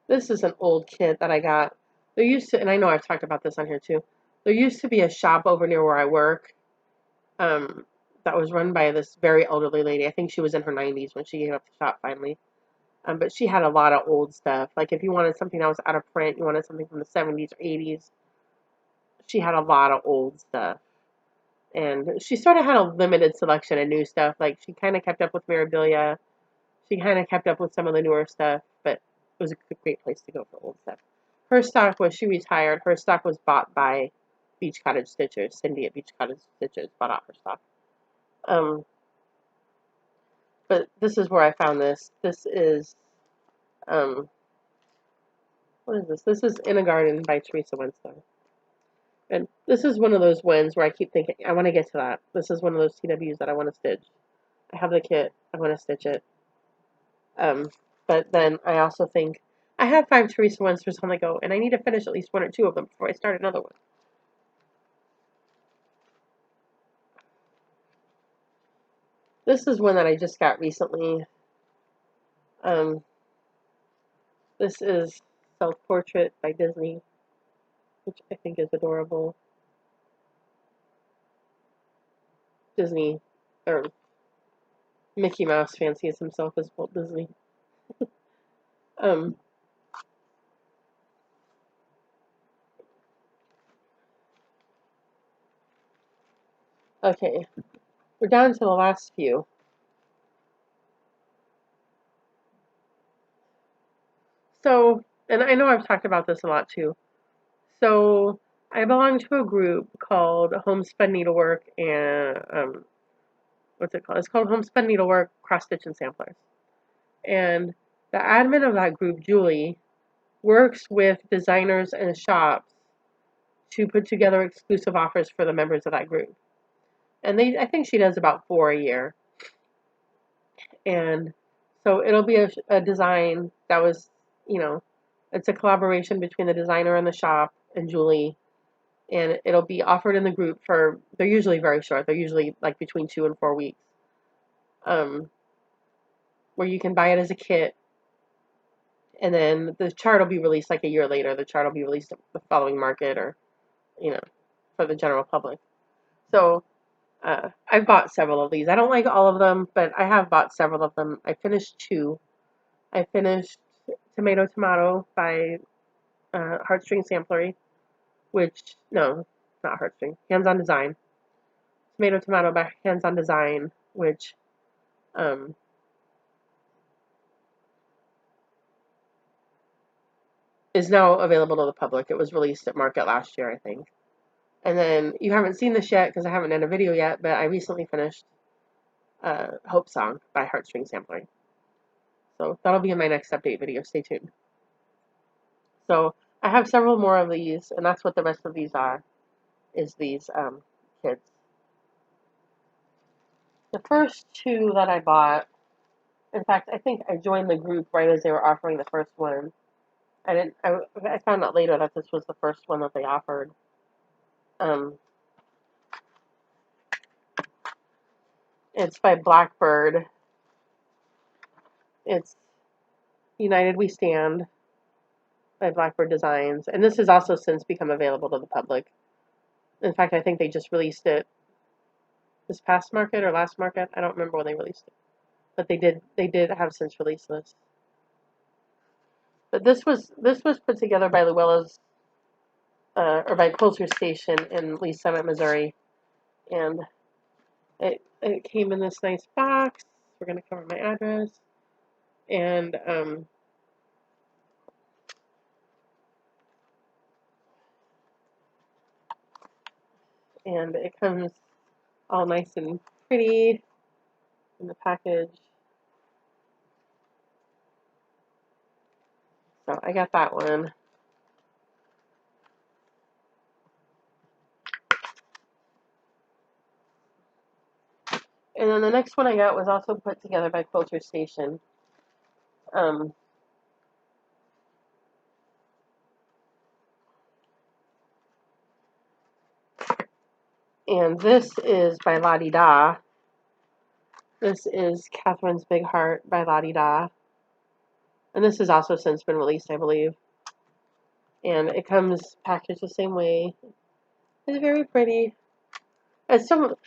this is an old kit that I got. There used to, and I know I've talked about this on here too. There used to be a shop over near where I work um, that was run by this very elderly lady. I think she was in her 90s when she gave up the shop finally. But she had a lot of old stuff. Like if you wanted something that was out of print, you wanted something from the 70s or 80s, she had a lot of old stuff. And she sort of had a limited selection of new stuff. Like she kind of kept up with Mirabilia. She kind of kept up with some of the newer stuff, but it was a great place to go for old stuff. Her stock was, she retired, her stock was bought by Beach Cottage Stitchers. Cindy at Beach Cottage Stitchers bought out her stock. But this is where I found this. This is, what is this? This is In a Garden by Teresa Winslow. And this is one of those ones where I keep thinking, I want to get to that. This is one of those TWs that I want to stitch. I have the kit, I want to stitch it. But then I also think, I have 5 Teresa Winslow's on the go, and I need to finish at least 1 or 2 of them before I start another one. This is one that I just got recently. This is Self-Portrait by Disney, which I think is adorable. Disney, or Mickey Mouse fancies himself as Walt Disney. Um, okay, we're down to the last few. So, and I know I've talked about this a lot too. So, I belong to a group called Homespun Needlework and, what's it called? It's called Homespun Needlework, Cross Stitch and Samplers. And the admin of that group, Julie, works with designers and shops to put together exclusive offers for the members of that group. And I think she does about 4 a year. And so it'll be a design that was, you know, it's a collaboration between the designer and the shop and Julie. And it'll be offered in the group for, they're usually very short. They're usually like between 2 and 4 weeks. Where you can buy it as a kit. And then the chart will be released like a year later. The chart will be released the following market or, you know, for the general public. So I've bought several of these. I don't like all of them, but I have bought several of them. I finished 2. I finished Tomato Tomato by Heartstring Samplery, which, no, not Heartstring, Hands On Design. Tomato Tomato by Hands On Design, which is now available to the public. It was released at Market last year, I think. And then you haven't seen this yet because I haven't done a video yet, but I recently finished Hope Song by Heartstring Samplery. So that'll be in my next update video. Stay tuned. So I have several more of these, and that's what the rest of these are, is these kits. The first 2 that I bought, in fact, I think I joined the group right as they were offering the first one. I found out later that this was the first one that they offered. It's by Blackbird. It's United We Stand by Blackbird Designs. And this has also since become available to the public. In fact, I think they just released it this past market or last market. I don't remember when they released it. But they did have since released this. But this was put together by Luella's or by Quilter Station in Lee Summit, Missouri. And it came in this nice box. We're gonna cover my address. And it comes all nice and pretty in the package. So I got that one. And then the next one I got was also put together by Quilter Station. Um, and this is by La Di Da. This is Catherine's Big Heart by La Di Da. And this has also since been released, I believe. And it comes packaged the same way. It's very pretty. It's sort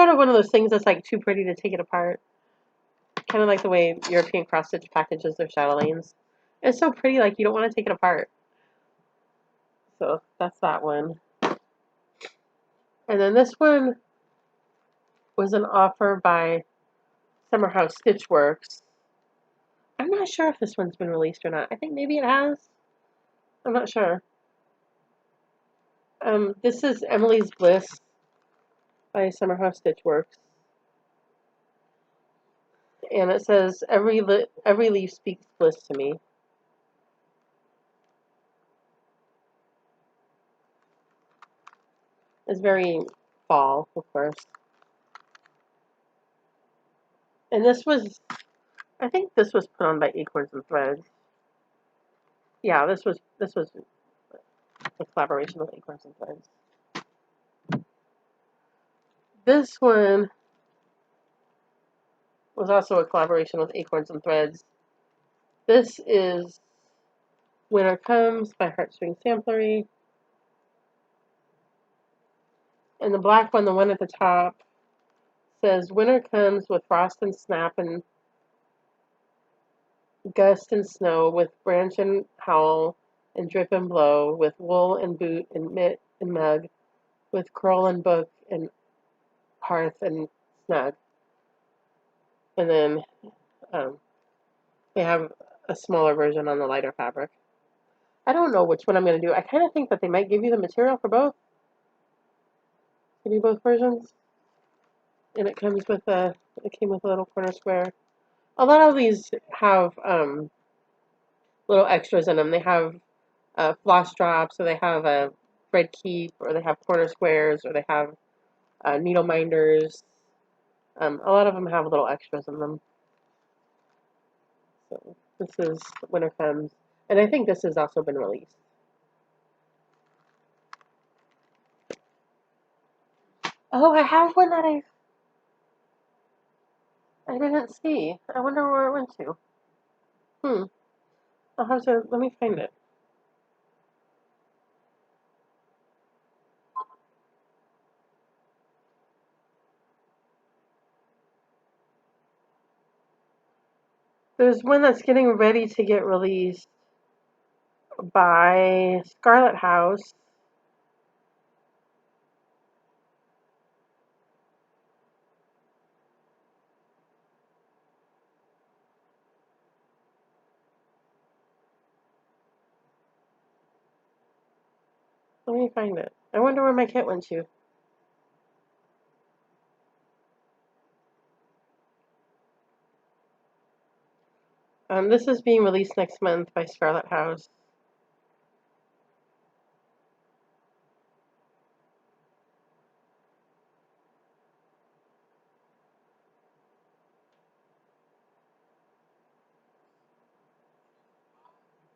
of one of those things that's like too pretty to take it apart. Kind of like the way European Cross Stitch packages their chatelaines. It's so pretty, like you don't want to take it apart. So that's that one. And then this one was an offer by Summer House Stitchworks. I'm not sure if this one's been released or not. I think maybe it has. I'm not sure. This is Emily's Bliss by Summer House Stitchworks. And it says, every leaf speaks bliss to me. It's very fall, of course. And this was, I think this was put on by Acorns and Threads. Yeah, this was a collaboration with Acorns and Threads. This one was also a collaboration with Acorns and Threads. This is Winter Comes by Heartstring Samplery. And the black one, the one at the top, says, winter comes with frost and snap and gust and snow, with branch and howl and drip and blow, with wool and boot and mitt and mug, with curl and book and hearth and snug. And then they have a smaller version on the lighter fabric. I don't know which one I'm going to do. I kind of think that they might give you the material for both. Give you both versions. And it came with a little corner square. A lot of these have little extras in them. They have floss drops, or they have a thread keep, or they have corner squares, or they have needle minders. A lot of them have little extras in them. So this is Winter Comes, and I think this has also been released. Oh, I have one that I didn't see. I wonder where it went to. I'll have to, let me find it. There's one that's getting ready to get released by Scarlet House. Let me find it. I wonder where my kit went to. This is being released next month by Scarlet House.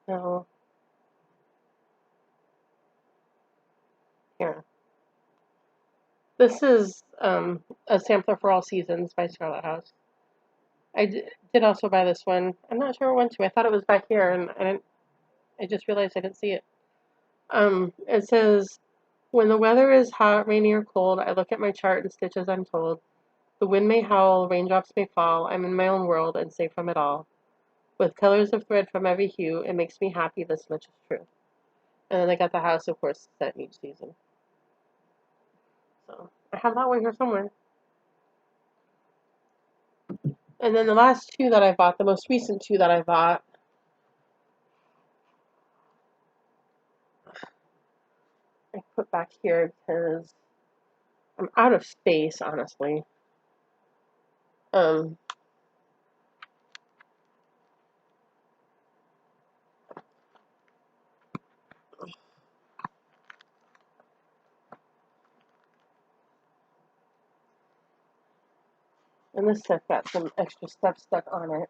No. Here. This is a sampler for all seasons by Scarlet House. I did also buy this one. I'm not sure where it went to. I thought it was back here, and I just realized I didn't see it. It says, when the weather is hot, rainy, or cold, I look at my chart and stitch as I'm told. The wind may howl, raindrops may fall, I'm in my own world and safe from it all. With colors of thread from every hue, it makes me happy, this much is true. And then I got the house, of course, set in each season. So I have that one here somewhere. And then the last two that I bought, the most recent two that I bought, I put back here because I'm out of space, honestly. And this stuff got some extra stuff stuck on it.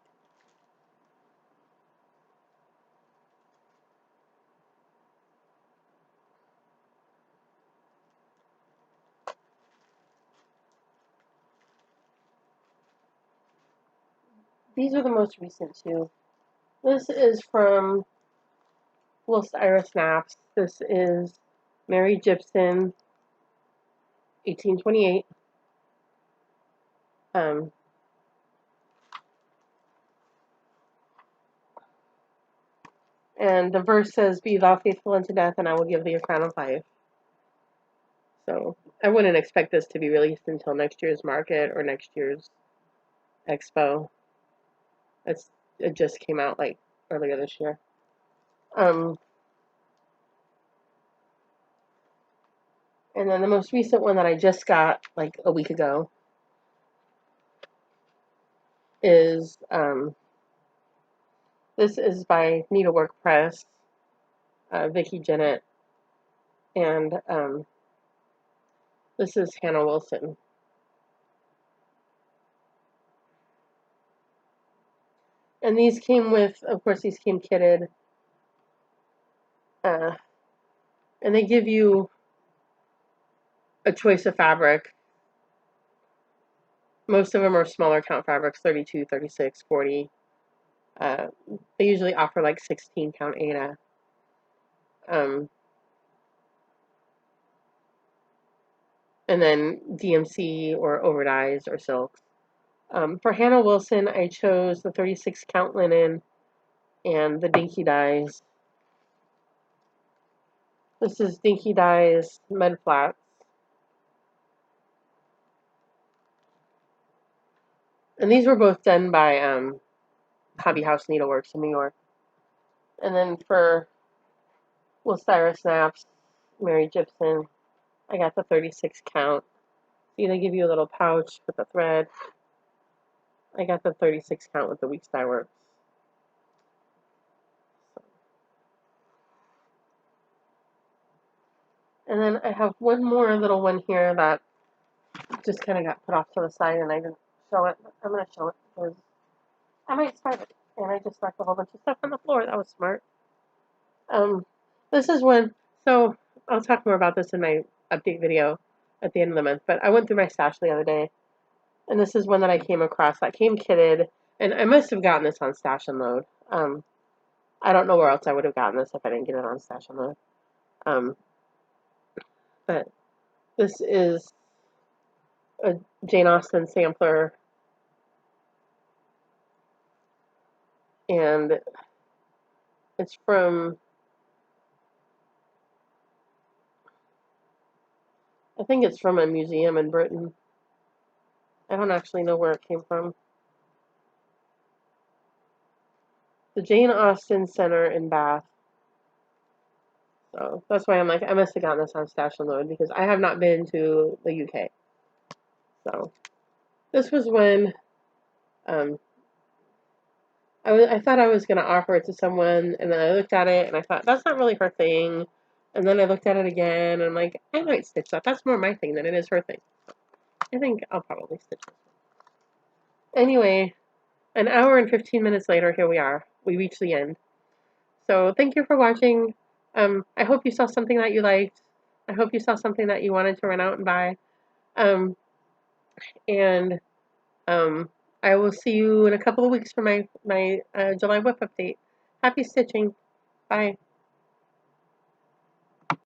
These are the most recent two. This is from Whilst Iris Naps. This is Mary Gibson, 1828. And the verse says, "Be thou faithful unto death, and I will give thee a crown of life." So I wouldn't expect this to be released until next year's market or next year's expo. It just came out like earlier this year. And then the most recent one that I just got like a week ago is this is by Needlework Press, Vicki Jennett, and this is Hannah Wilson. And these came with, of course, these came kitted, and they give you a choice of fabric. Most of them are smaller count fabrics, 32, 36, 40. They usually offer like 16 count Aida. And then DMC or overdyes or silks. For Hannah Wilson, I chose the 36 count linen and the Dinky Dyes. This is Dinky Dyes Mud Flats. And these were both done by Hobby House Needleworks in New York. And then for Whilst Iris Naps, Mary Gibson, I got the 36 count. See, they give you a little pouch with the thread. I got the 36 count with the Weeks Dye Works. And then I have one more little one here that just kind of got put off to the side and I didn't show it. I'm going to show it because I might start it. And I just left a whole bunch of stuff on the floor. That was smart. This is one, so I'll talk more about this in my update video at the end of the month, but I went through my stash the other day, and this is one that I came across that came kitted, and I must have gotten this on Stash and Load. I don't know where else I would have gotten this if I didn't get it on Stash and Load. But this is a Jane Austen sampler, and it's from, I think it's from a museum in Britain. I don't actually know where it came from. The Jane Austen Center in Bath. So that's why I'm like, I must have gotten this on Stash and Load because I have not been to the UK. So this was when I thought I was going to offer it to someone, and then I looked at it and I thought, that's not really her thing. And then I looked at it again and I'm like, I might stitch that. That's more my thing than it is her thing. I think I'll probably stitch this. Anyway, an hour and 15 minutes later, here we are. We reached the end. So thank you for watching. I hope you saw something that you liked. I hope you saw something that you wanted to run out and buy. And I will see you in a couple of weeks for my July whip update. Happy stitching. Bye.